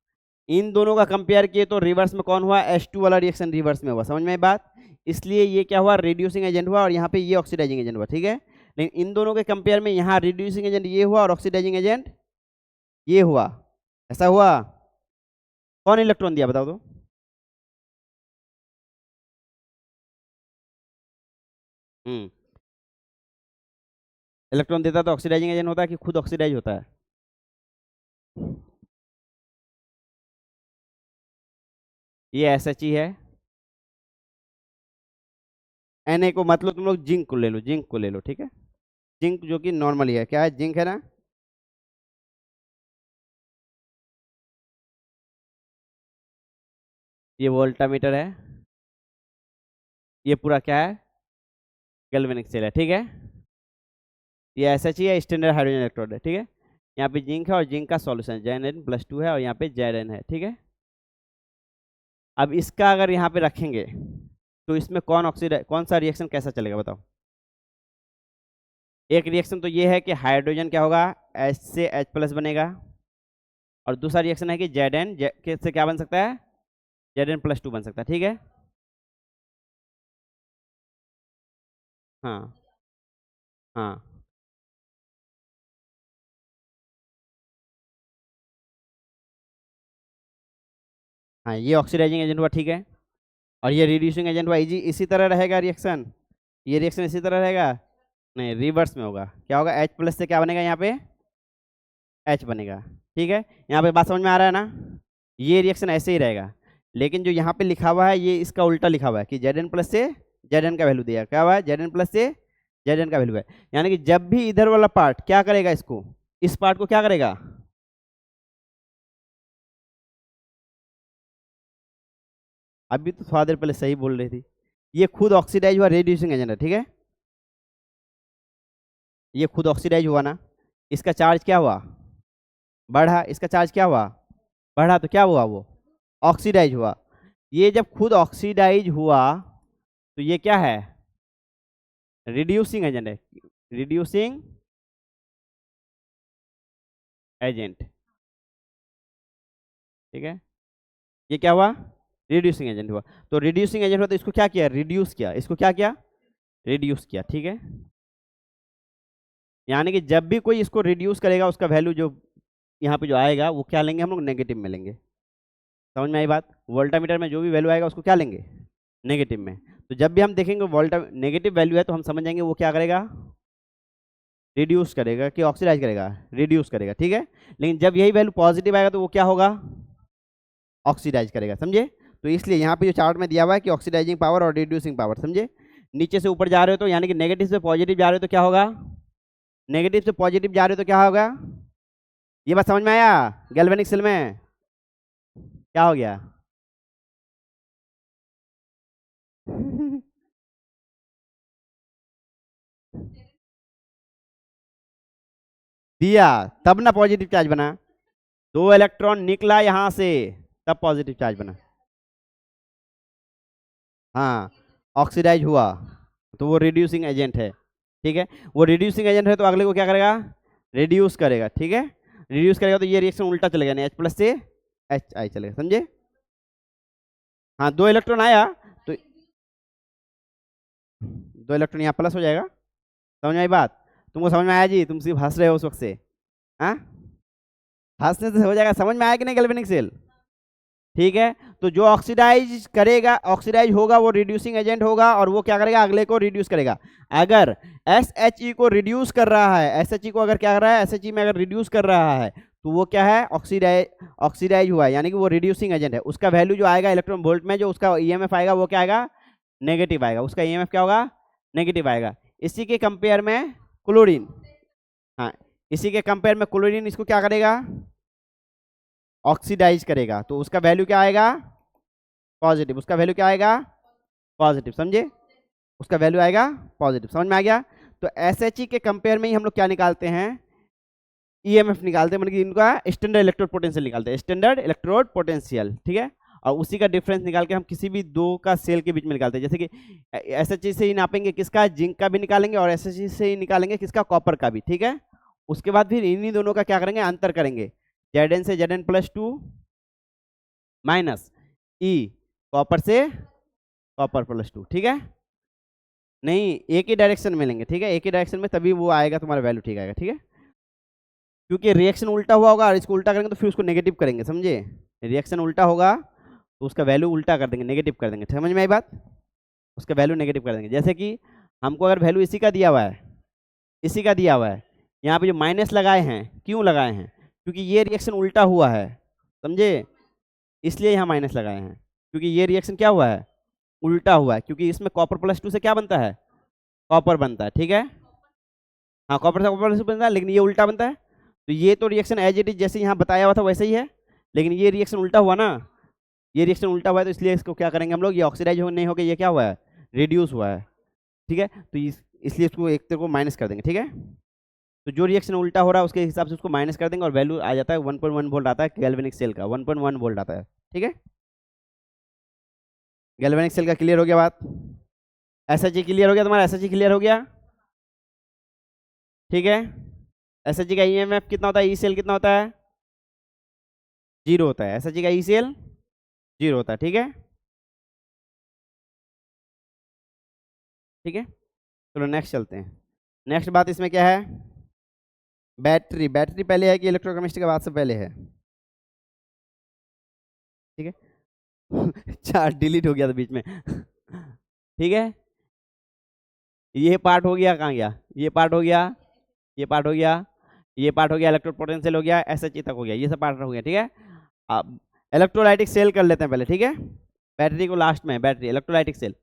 इन दोनों का कंपेयर किए तो रिवर्स में कौन हुआ, H2 वाला रिएक्शन रिवर्स में हुआ, समझ में बात। इसलिए ये क्या हुआ, रिड्यूसिंग एजेंट हुआ और यहाँ पे ये ऑक्सीडाइजिंग एजेंट हुआ, ठीक है। लेकिन इन दोनों के कंपेयर में यहाँ रिड्यूसिंग एजेंट ये हुआ और ऑक्सीडाइजिंग एजेंट ये हुआ, ऐसा हुआ। कौन इलेक्ट्रॉन दिया, बताओ तो। हम्म, इलेक्ट्रॉन देता तो ऑक्सीडाइजिंग एजेंट होता है कि खुद ऑक्सीडाइज होता है, ये SH ही है। Na को मतलब तुम लोग जिंक को ले लो, जिंक को ले लो, ठीक है। जिंक जो कि नॉर्मली है, क्या है, जिंक है ना। ये वोल्टामीटर है, ये पूरा क्या है, गैल्वेनिक सेल है, ठीक है। ये SH ही है, स्टैंडर्ड हाइड्रोजन इलेक्ट्रोड है, ठीक है। यहाँ पे जिंक है और जिंक का सॉल्यूशन Zn+2 है और यहाँ पे Zn है, ठीक है। अब इसका अगर यहाँ पे रखेंगे तो इसमें कौन सा रिएक्शन कैसा चलेगा, बताओ। एक रिएक्शन तो ये है कि हाइड्रोजन क्या होगा, H से H प्लस बनेगा, और दूसरा रिएक्शन है कि से क्या बन सकता है, Zn+2 बन सकता है, ठीक है। हाँ हाँ, हाँ, ये ऑक्सीडाइजिंग एजेंट हुआ, ठीक है। और ये रिड्यूसिंग एजेंट हुआ। इसी तरह रहेगा रिएक्शन, ये रिएक्शन इसी तरह रहेगा, नहीं रिवर्स में होगा। क्या होगा, H प्लस से क्या बनेगा यहाँ पे, H बनेगा, ठीक है। यहाँ पे बात समझ में आ रहा है ना, ये रिएक्शन ऐसे ही रहेगा। लेकिन जो यहाँ पे लिखा हुआ है ये इसका उल्टा लिखा हुआ है कि Zn प्लस से Zn का वैल्यू दिया, क्या हुआ है, Zn प्लस से Zn का वैल्यू है। यानी कि जब भी इधर वाला पार्ट क्या करेगा, इसको, इस पार्ट को क्या करेगा, अभी तो थोड़ा देर पहले सही बोल रही थी, ये खुद ऑक्सीडाइज हुआ रेड्यूसिंग एजेंट है, ठीक है। ये खुद ऑक्सीडाइज हुआ ना, इसका चार्ज क्या हुआ, बढ़ा, इसका चार्ज क्या हुआ, बढ़ा, तो क्या हुआ, वो ऑक्सीडाइज हुआ। ये जब खुद ऑक्सीडाइज हुआ तो ये क्या है, रिड्यूसिंग एजेंट है, रिड्यूसिंग एजेंट, ठीक है। ये क्या हुआ, रिड्यूसिंग एजेंट हुआ। तो रिड्यूसिंग एजेंट हुआ तो इसको क्या किया, रिड्यूस किया, इसको क्या किया, रिड्यूस किया, ठीक है। यानी कि जब भी कोई इसको रिड्यूस करेगा उसका वैल्यू जो यहाँ पे जो आएगा वो क्या लेंगे हम लोग, नेगेटिव में लेंगे। समझ में आई बात, वोल्टामीटर में जो भी वैल्यू आएगा उसको क्या लेंगे, नेगेटिव में। तो जब भी हम देखेंगे वोल्टा नेगेटिव वैल्यू है तो हम समझ जाएंगे वो क्या करेगा, रिड्यूस करेगा कि ऑक्सीडाइज करेगा, रिड्यूस करेगा, ठीक है। लेकिन जब यही वैल्यू पॉजिटिव आएगा तो वो क्या होगा, ऑक्सीडाइज करेगा, समझे। तो इसलिए यहाँ पे जो चार्ट में दिया हुआ है कि ऑक्सीडाइजिंग पावर और रिड्यूसिंग पावर, समझे। नीचे से ऊपर जा रहे हो तो यानी कि नेगेटिव से पॉजिटिव जा रहे हो तो क्या होगा, नेगेटिव से पॉजिटिव जा रहे हो तो क्या होगा, ये बात समझ में आया, गैल्वेनिक सेल में क्या हो गया दिया तब ना पॉजिटिव चार्ज बना, दो इलेक्ट्रॉन निकला यहां से तब पॉजिटिव चार्ज बना, हाँ, ऑक्सीडाइज हुआ तो वो रिड्यूसिंग एजेंट है, ठीक है। वो रिड्यूसिंग एजेंट है तो अगले को क्या करेगा, रिड्यूस करेगा, ठीक है। रिड्यूस करेगा तो ये रिएक्शन उल्टा चलेगा, नहीं H प्लस से Hi चलेगा, समझे। हाँ, दो इलेक्ट्रॉन आया तो दो इलेक्ट्रॉन यहाँ प्लस हो जाएगा, समझ में आई बात, तुमको समझ में आया जी, तुम सिर्फ हंस रहे हो उस वक्त से, हाँ, हंसने से हो जाएगा, समझ में आया कि नहीं गैल्वेनिक सेल, ठीक है। तो जो ऑक्सीडाइज करेगा, ऑक्सीडाइज होगा वो रिड्यूसिंग एजेंट होगा और वो क्या करेगा, अगले को रिड्यूस करेगा। अगर SHE को रिड्यूस कर रहा है, SHE को अगर क्या कर रहा है, SHE में अगर रिड्यूस कर रहा है तो वो क्या है, ऑक्सीडाइज हुआ है, यानी कि वो रिड्यूसिंग एजेंट है। उसका वैल्यू जो आएगा इलेक्ट्रॉन वोल्ट में, जो उसका EMF आएगा वो क्या आएगा, नेगेटिव आएगा, उसका EMF क्या होगा, नेगेटिव आएगा। इसी के कंपेयर में क्लोरीन, हाँ, इसी के कंपेयर में क्लोरीन इसको क्या करेगा, ऑक्सीडाइज करेगा, तो उसका वैल्यू क्या आएगा, पॉजिटिव, उसका वैल्यू क्या आएगा, पॉजिटिव, समझे, उसका वैल्यू आएगा पॉजिटिव, समझ में आ गया। तो SHE के कंपेयर में ही हम लोग क्या निकालते हैं, EMF निकालते हैं, मतलब कि इनका स्टैंडर्ड इलेक्ट्रोड पोटेंशियल निकालते हैं, स्टैंडर्ड इलेक्ट्रोड पोटेंशियल, ठीक है। और उसी का डिफरेंस निकाल के हम किसी भी दो का सेल के बीच में निकालते हैं, जैसे कि SHE से ही नापेंगे किसका, जिंक का भी निकालेंगे, और SHE से ही निकालेंगे किसका, कॉपर का भी, ठीक है। उसके बाद फिर इन्हीं दोनों का क्या करेंगे, अंतर करेंगे, Zn से Zn plus 2 minus E copper से कॉपर प्लस 2, ठीक है। नहीं, एक ही डायरेक्शन में लेंगे, ठीक है, एक ही डायरेक्शन में, तभी वो आएगा तुम्हारा वैल्यू ठीक आएगा, ठीक है। क्योंकि रिएक्शन उल्टा हुआ होगा और इसको उल्टा करेंगे तो फिर उसको नेगेटिव करेंगे, समझे। रिएक्शन उल्टा होगा तो उसका वैल्यू उल्टा कर देंगे, नेगेटिव कर देंगे, समझ में आई बात, उसका वैल्यू नेगेटिव कर देंगे। जैसे कि हमको अगर वैल्यू इसी का दिया हुआ है, इसी का दिया हुआ है, यहाँ पे जो माइनस लगाए हैं, क्यों लगाए हैं, क्योंकि ये रिएक्शन उल्टा हुआ है, समझे, इसलिए यहाँ माइनस लगाए हैं, क्योंकि ये रिएक्शन क्या हुआ है, उल्टा हुआ है, क्योंकि इसमें कॉपर प्लस 2 से क्या बनता है, कॉपर बनता है, ठीक है। हाँ, कॉपर से कॉपर प्लस 2 बनता है, लेकिन ये उल्टा बनता है। तो ये तो रिएक्शन एज इट इज जैसे यहाँ बताया हुआ था वैसे ही है, लेकिन ये रिएक्शन उल्टा हुआ ना, ये रिएक्शन उल्टा हुआ है, तो इसलिए इसको क्या करेंगे हम लोग, ये ऑक्सीडाइज नहीं होकर ये क्या हुआ है, रिड्यूस हुआ है, ठीक है। तो इसलिए इसको एक तरह को माइनस कर देंगे, ठीक है। तो जो रिएक्शन उल्टा हो रहा है उसके हिसाब से उसको माइनस कर देंगे और वैल्यू आ जाता है 1.1 वोल्ट आता है गैल्वेनिक सेल का, 1.1 वोल्ट आता है, ठीक है। गैल्वेनिक सेल का क्लियर हो गया बात, SHE क्लियर हो गया तुम्हारा, SHE क्लियर हो गया, ठीक है। SHE का EMF कितना होता है, ई सेल कितना होता है, 0 होता है, SHE का ई सेल 0 होता है, ठीक है, ठीक है। चलो नेक्स्ट चलते हैं। नेक्स्ट बात इसमें क्या है, बैटरी, बैटरी पहले है कि इलेक्ट्रोकेमिस्ट्री का बात से पहले है, ठीक है। चार्ज डिलीट हो गया था बीच में। ठीक है, ये पार्ट हो गया, कहाँ गया, ये पार्ट हो गया, ये पार्ट हो गया, ये पार्ट हो गया, इलेक्ट्रोड पोटेंशियल हो गया, SHE तक हो गया, ये सब पार्ट हो गया। ठीक है, अब इलेक्ट्रोलाइटिक सेल कर लेते हैं पहले। ठीक है, बैटरी को लास्ट में, battery electrolytic cell.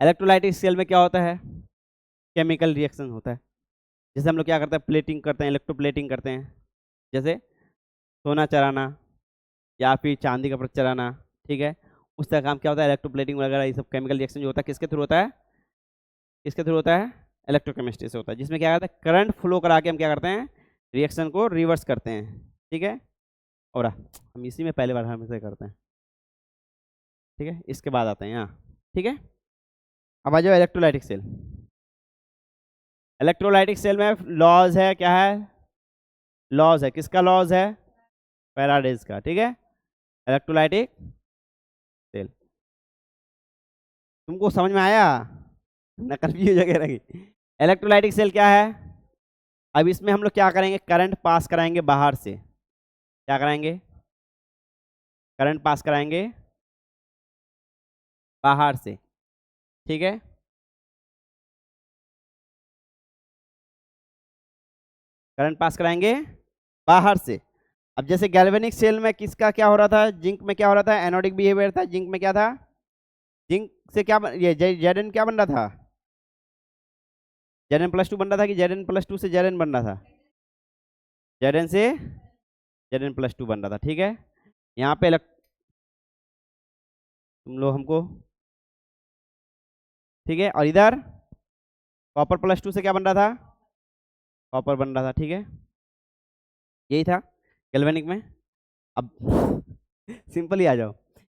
Electrolytic cell में क्या होता है, केमिकल रिएक्शन होता है। जैसे हम लोग क्या करते हैं, प्लेटिंग करते हैं, इलेक्ट्रोप्लेटिंग करते हैं, जैसे सोना चढ़ाना या फिर चांदी का पत्थर चढ़ाना। ठीक है, उस तरह काम क्या होता है, इलेक्ट्रोप्लेटिंग वगैरह, ये सब केमिकल रिएक्शन जो होता है किसके थ्रू होता है, किसके थ्रू होता है, इलेक्ट्रोकेमिस्ट्री से होता है, जिसमें क्या करते हैं, करंट फ्लो करा के हम क्या करते हैं, रिएक्शन को रिवर्स करते हैं। ठीक है, और हम इसी में पहले बार हमेशा करते हैं। ठीक है, इसके बाद आते हैं यहाँ। ठीक है, अब आ जाओ इलेक्ट्रोलाइटिक सेल। इलेक्ट्रोलाइटिक सेल में लॉज है, क्या है, लॉज है, किसका लॉज है, फैराडेज का। ठीक है, इलेक्ट्रोलाइटिक सेल तुमको समझ में आया ना, कंफ्यूज वगैरह की। इलेक्ट्रोलाइटिक सेल क्या है, अब इसमें हम लोग क्या करेंगे, करंट पास कराएंगे बाहर से, क्या कराएंगे, करंट पास कराएंगे बाहर से। ठीक है, करंट पास कराएंगे बाहर से। अब जैसे गैल्वेनिक सेल में किसका क्या हो रहा था, जिंक में क्या हो रहा था, एनोडिक बिहेवियर था, जिंक में क्या था, जिंक से क्या ये जेडन क्या बन रहा था, Zn+2 बन रहा था कि Zn+2 से Zn बन रहा था, Zn से Zn+2 बन रहा था। ठीक है, यहाँ पे तुम लोग हमको, ठीक है, और इधर Copper+2 से क्या बन रहा था, कॉपर बन रहा था। ठीक है, यही था गैल्वेनिक में। अब सिंपल ही आ जाओ,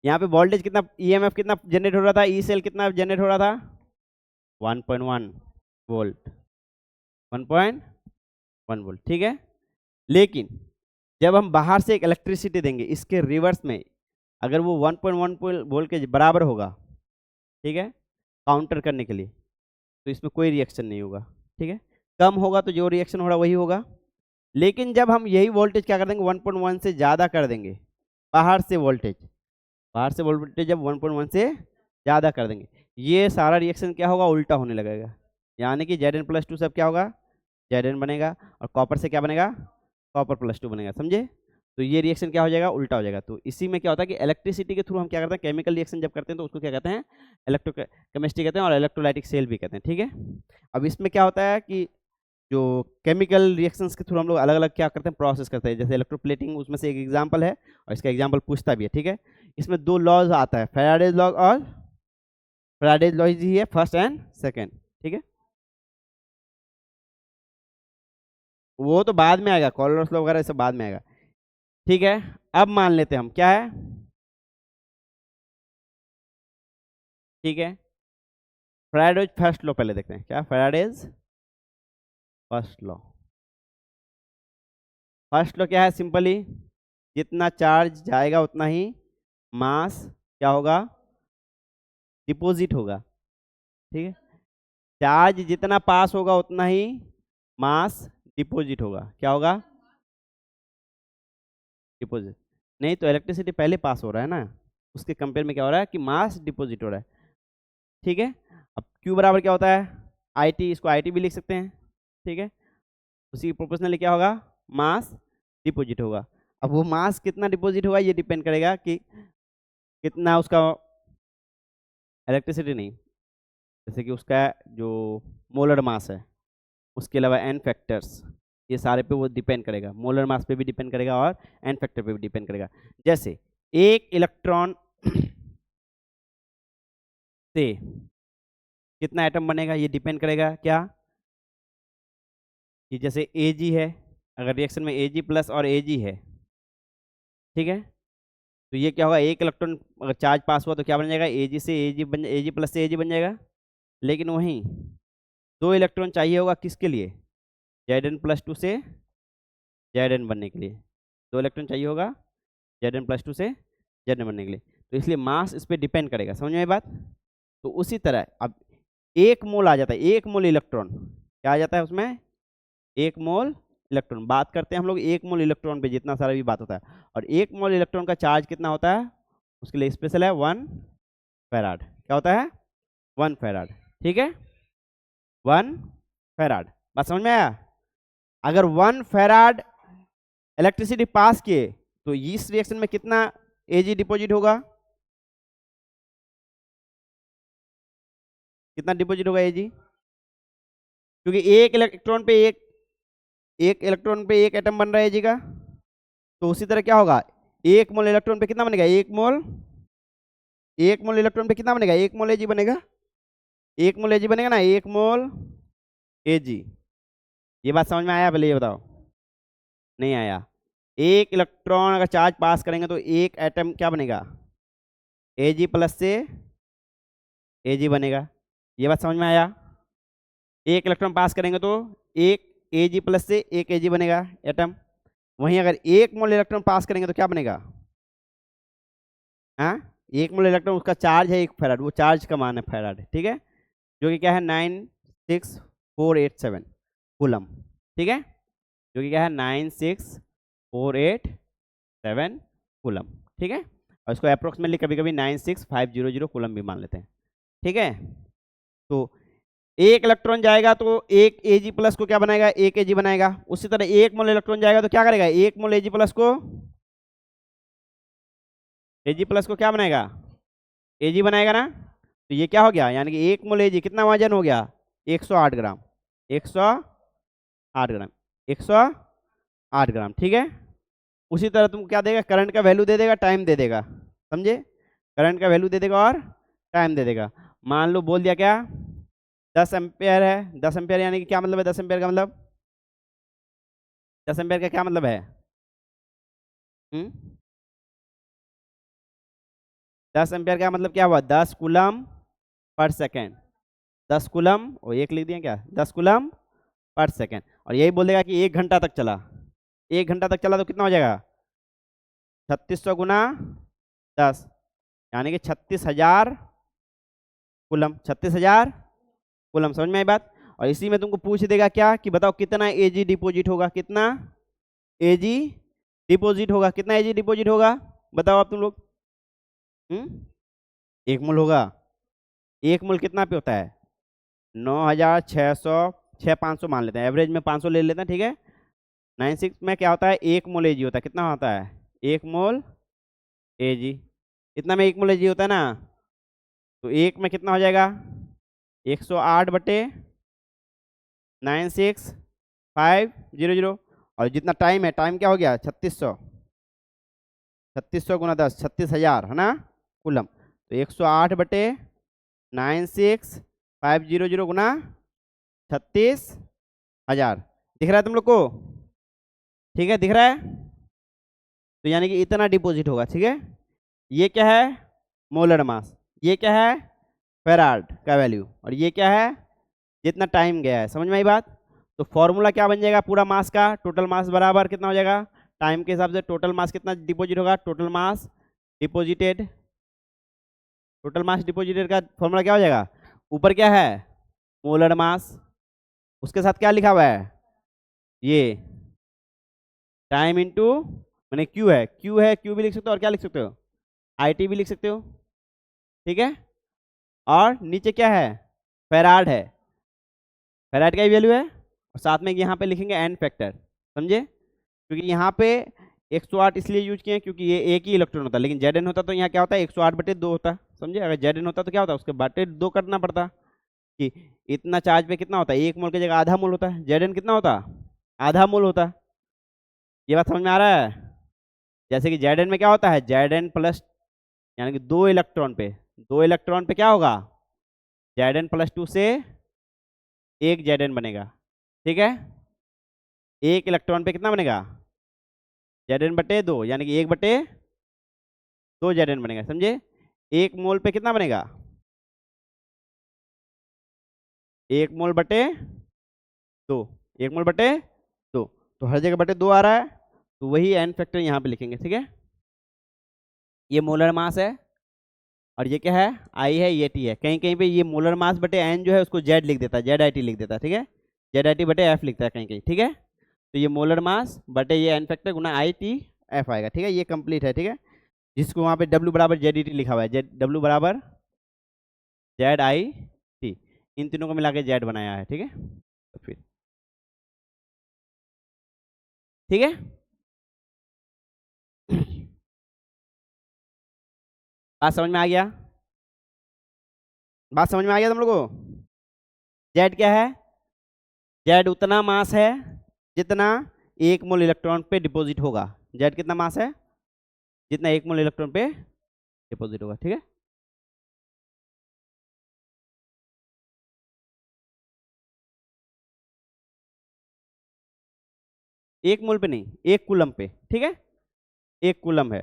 यहाँ पे वोल्टेज कितना, ईएमएफ कितना जनरेट हो रहा था, ई सेल कितना जनरेट हो रहा था, 1.1 वोल्ट, 1.1 वोल्ट। ठीक है, लेकिन जब हम बाहर से एक इलेक्ट्रिसिटी देंगे इसके रिवर्स में, अगर वो 1.1 वोल्ट के बराबर होगा, ठीक है, काउंटर करने के लिए, तो इसमें कोई रिएक्शन नहीं होगा। ठीक है, कम होगा तो जो रिएक्शन हो रहा वही होगा। लेकिन जब हम यही वोल्टेज क्या कर देंगे, 1.1 से ज़्यादा कर देंगे, बाहर से वोल्टेज, बाहर से वोल्टेज जब 1.1 से ज़्यादा कर देंगे, ये सारा रिएक्शन क्या होगा, उल्टा होने लगेगा। यानी कि Zn+2 सब क्या होगा, Zn बनेगा, और कॉपर से क्या बनेगा, Copper+2 बनेगा। समझे, तो ये रिएक्शन क्या हो जाएगा, उल्टा हो जाएगा। तो इसी में क्या होता है कि इलेक्ट्रिसिटी के थ्रू हम क्या करते हैं, केमिकल रिएक्शन जब करते हैं तो उसको क्या कहते हैं, इलेक्ट्रोकेमिस्ट्री कहते हैं, और इलेक्ट्रोलाइटिक सेल भी कहते हैं। ठीक है, अब इसमें क्या होता है कि जो केमिकल रिएक्शंस के थ्रू हम लोग अलग अलग क्या करते हैं, प्रोसेस करते हैं, जैसे इलेक्ट्रोप्लेटिंग उसमें से एक एग्जांपल है, और इसका एग्जांपल पूछता भी है। ठीक है, इसमें दो लॉज आता है, फैराडेज लॉ और फैराडेज लॉ ही है, फर्स्ट एंड सेकंड। ठीक है, वो तो बाद में आएगा, कॉलर्स लॉ वगैरह सब बाद में आएगा। ठीक है, अब मान लेते हैं हम क्या है, ठीक है, फैराडेज फर्स्ट लॉ पहले देखते हैं, क्या Faraday's first law. First law क्या है, सिंपली जितना चार्ज जाएगा उतना ही मास क्या होगा, डिपॉजिट होगा। ठीक है, चार्ज जितना पास होगा उतना ही मास डिपॉजिट होगा, क्या होगा, डिपॉजिट। नहीं तो इलेक्ट्रिसिटी पहले पास हो रहा है ना, उसके कंपेयर में क्या हो रहा है कि मास डिपॉजिट हो रहा है। ठीक है, अब Q बराबर क्या होता है, IT, इसको IT भी लिख सकते हैं। ठीक है, उसी प्रोपोर्शनली क्या होगा, मास डिपॉजिट होगा। अब वो मास कितना डिपॉजिट होगा ये डिपेंड करेगा कि कितना उसका इलेक्ट्रिसिटी, नहीं, जैसे कि उसका जो मोलर मास है, उसके अलावा एन फैक्टर्स, ये सारे पे वो डिपेंड करेगा, मोलर मास पे भी डिपेंड करेगा और एन फैक्टर पे भी डिपेंड करेगा। जैसे एक इलेक्ट्रॉन से कितना एटम बनेगा ये डिपेंड करेगा, क्या कि जैसे Ag है, अगर रिएक्शन में Ag+ और Ag है, ठीक है, तो ये क्या होगा, एक इलेक्ट्रॉन अगर चार्ज पास हुआ तो क्या बन जाएगा, Ag से Ag+ से Ag बन जाएगा। लेकिन वहीं दो इलेक्ट्रॉन चाहिए होगा किसके लिए, Zn+2 से Zn बनने के लिए, दो इलेक्ट्रॉन चाहिए होगा Zn+2 से Zn बनने के लिए, तो इसलिए मास इस पर डिपेंड करेगा। समझ में बात। तो उसी तरह अब एक मोल आ जाता है, एक मोल इलेक्ट्रॉन क्या आ जाता है उसमें, एक मोल इलेक्ट्रॉन। बात करते हैं हम लोग एक मोल इलेक्ट्रॉन पे, जितना सारा भी बात होता है, और एक मोल इलेक्ट्रॉन का चार्ज कितना होता है, उसके लिए स्पेशल है 1 फैराड। क्या होता है? 1 फैराड। ठीक है, 1 फैराड। बात समझ में आया? अगर 1 फैराड इलेक्ट्रिसिटी पास किए तो इस रिएक्शन में कितना एजी डिपॉजिट होगा? कितना डिपॉजिट होगा एजी? क्योंकि एक इलेक्ट्रॉन पे एक एटम बन रहा है एजी का, तो उसी तरह क्या होगा, 1 मोल इलेक्ट्रॉन पे कितना बनेगा? 1 मोल इलेक्ट्रॉन पे कितना बनेगा? 1 मोल एजी बनेगा। 1 मोल एजी बनेगा ना, 1 मोल एजी। ये बात समझ में आया? पहले ये बताओ। नहीं आया? एक इलेक्ट्रॉन अगर चार्ज पास करेंगे तो एक एटम क्या बनेगा? एजी प्लस से एजी बनेगा। ये बात समझ में आया? एक इलेक्ट्रॉन पास करेंगे तो एक एजी प्लस से एक एजी बनेगा एटम। वहीं अगर 1 मोल इलेक्ट्रॉन पास करेंगे तो क्या बनेगा? हाँ, 1 मोल इलेक्ट्रॉन, उसका चार्ज है 1 फैराड, वो चार्ज का मान है फैराड। ठीक है, जो कि क्या है 96487 कूलम। ठीक है, जो कि क्या है 96487 कूलम। ठीक है, और इसको अप्रोक्सीमेटली कभी कभी 96500 कूलम भी मान लेते हैं। ठीक है, तो एक इलेक्ट्रॉन जाएगा तो एक एजी प्लस को क्या बनाएगा? एक एजी बनाएगा। उसी तरह 1 मोल इलेक्ट्रॉन जाएगा तो क्या करेगा? 1 मोल एजी प्लस को क्या बनाएगा? एजी बनाएगा ना। तो ये क्या हो गया, यानी कि 1 मोल एजी कितना वजन हो गया? 108 ग्राम। 108 ग्राम, 108 ग्राम। ठीक है, उसी तरह तुम क्या देगा? करंट का वैल्यू दे देगा, टाइम दे देगा। समझे? करंट का वैल्यू दे देगा और टाइम दे देगा। मान लो बोल दिया क्या, 10 एम्पेयर है। 10 एम्पेयर यानी कि क्या मतलब है? 10 एम्पेयर का मतलब, 10 एम्पेयर का क्या मतलब है? 10 एम्पेयर का मतलब क्या हुआ? 10 कूलम पर सेकेंड। 10 कूलम, और एक लिख दिया क्या, 10 कूलम पर सेकेंड। और यही बोल देगा कि 1 घंटा तक चला। 1 घंटा तक चला तो कितना हो जाएगा? 3600 गुना 10, यानी कि 36,000 कूलम। 36,000 कूलम। समझ में आई बात? और इसी में तुमको पूछ देगा क्या, कि बताओ कितना एजी डिपॉजिट होगा? कितना एजी डिपॉजिट होगा? कितना एजी डिपॉजिट होगा? बताओ आप तुम लोग। 1 मोल होगा। 1 मोल कितना पे होता है? 9600, 6500 मान लेते हैं, एवरेज में 500 ले लेते हैं। ठीक है, 96 में क्या होता है? 1 मोल एजी होता है। कितना होता है? 1 मोल एजी। इतना में 1 मोल एजी होता है ना, तो 1 में कितना हो जाएगा? 108 बटे 96500। और जितना टाइम है, टाइम क्या हो गया? 3600। 3600 गुना 10, 36,000 है ना कूलम। तो 108 बटे 96500 गुना 36,000। दिख रहा है तुम लोग को? ठीक है, दिख रहा है? तो यानी कि इतना डिपॉजिट होगा। ठीक है, ये क्या है? Molar mass. ये क्या है? फैराड का वैल्यू। और ये क्या है? जितना टाइम गया है। समझ में आई बात? तो फॉर्मूला क्या बन जाएगा पूरा मास का? टोटल मास बराबर कितना हो जाएगा? टाइम के हिसाब से टोटल मास कितना डिपॉजिट होगा? Total mass deposited. Total mass deposited का फॉर्मूला क्या हो जाएगा? ऊपर क्या है? मोलर मास, उसके साथ क्या लिखा हुआ है? ये टाइम इंटू, मैंने क्यू है, क्यू भी लिख सकते हो, और क्या लिख सकते हो? आईटी भी लिख सकते हो। ठीक है, और नीचे क्या है? फैराड है। फैराड का ही वैल्यू है, और साथ में यहाँ पे लिखेंगे एन फैक्टर। समझे? क्योंकि यहाँ पे 108 इसलिए यूज किए क्योंकि ये एक ही इलेक्ट्रॉन होता है, लेकिन जेड एन होता तो यहाँ क्या होता है? 108 बटे 2 होता। समझे? अगर जेड एन होता तो क्या होता? उसके बटे 2 करना पड़ता, कि इतना चार्ज पे कितना होता है? 1 मोल की जगह आधा मोल होता है। जेड एन कितना होता? आधा मोल होता। ये बात समझ में आ रहा है? जैसे कि जेड एन में क्या होता है? जेड एन प्लस, यानी कि 2 इलेक्ट्रॉन पे, 2 इलेक्ट्रॉन पे क्या होगा? जेड एन प्लस 2 से एक जेड एन बनेगा। ठीक है, एक इलेक्ट्रॉन पे कितना बनेगा? जेड एन बटे 2, यानी कि 1 बटे 2 जेड एन बनेगा। समझे? 1 मोल पे कितना बनेगा? 1 मोल बटे 2, 1 मोल बटे 2। तो हर जगह बटे 2 आ रहा है, तो वही एन फैक्टर यहाँ पे लिखेंगे। ठीक है, ये मोलर मास है, और ये क्या है? आई है, ये टी है। कहीं कहीं पे ये मोलर मास बटे एन जो है उसको जेड लिख देता है, जेड आई टी लिख देता है। ठीक है, जेड आई टी बटे एफ लिखता है कहीं कहीं। ठीक है, तो ये मोलर मास बटे ये एन फैक्टर गुना आई टी एफ आएगा। ठीक है, ये कंप्लीट है। ठीक है, जिसको वहाँ पे W बराबर ZET लिखा हुआ है, W बराबर ZIT, इन तीनों को मिला के Z बनाया है। ठीक है, तो फिर ठीक है, बात समझ में आ गया? बात समझ में आ गया तुम लोगों को? Z क्या है? Z उतना मास है जितना 1 मोल इलेक्ट्रॉन पे डिपॉजिट होगा। Z कितना मास है? जितना 1 मोल इलेक्ट्रॉन पे डिपॉजिट होगा। ठीक है, एक मोल पे नहीं, 1 कूलम पे। ठीक है, 1 कूलम है,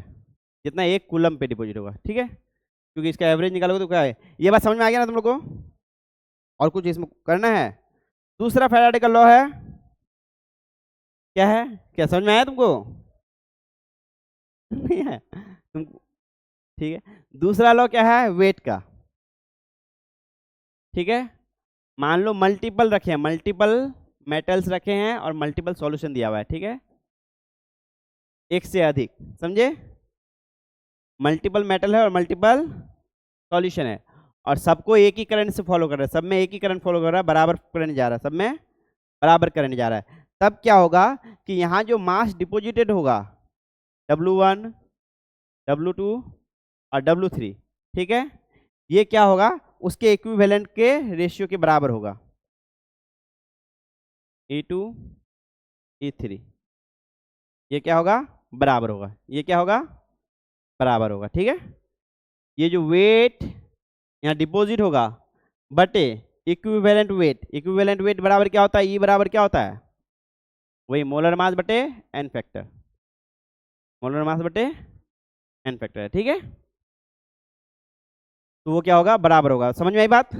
जितना 1 कूलम पे डिपॉजिट होगा। ठीक है, क्योंकि इसका एवरेज निकालोगे तो क्या है। ये बात समझ में आ गया ना तुम लोग को? और कुछ इसमें करना है? दूसरा फैराडे का लॉ है, क्या है? क्या समझ में आया तुमको? नहीं है तुम? ठीक है, दूसरा लॉ क्या है? वेट का। ठीक है, मान लो मल्टीपल रखे हैं, मल्टीपल मेटल्स रखे हैं और मल्टीपल सॉल्यूशन दिया हुआ है। ठीक है, एक से अधिक, समझे? मल्टीपल मेटल है और मल्टीपल सॉल्यूशन है, और सबको एक ही करंट से फॉलो कर रहा है, सब में एक ही करंट फॉलो कर रहा है, बराबर करंट जा रहा है, सब में बराबर करंट जा रहा है। तब क्या होगा कि यहाँ जो मास डिपॉजिटेड होगा W1, W2 और W3, ठीक है, ये क्या होगा? उसके इक्विवेलेंट के रेशियो के बराबर होगा, E2 E3, ये क्या होगा? बराबर होगा। ये क्या होगा? बराबर होगा। ठीक है, ये जो वेट यहाँ डिपॉजिट होगा बटे इक्विवेलेंट वेट, इक्विवेलेंट वेट बराबर क्या होता है? ई बराबर क्या होता है? वही मोलर मास बटे एन फैक्टर, मोलर मास बटे एन फैक्टर है। ठीक है, तो वो क्या होगा? बराबर होगा। समझ में आई बात?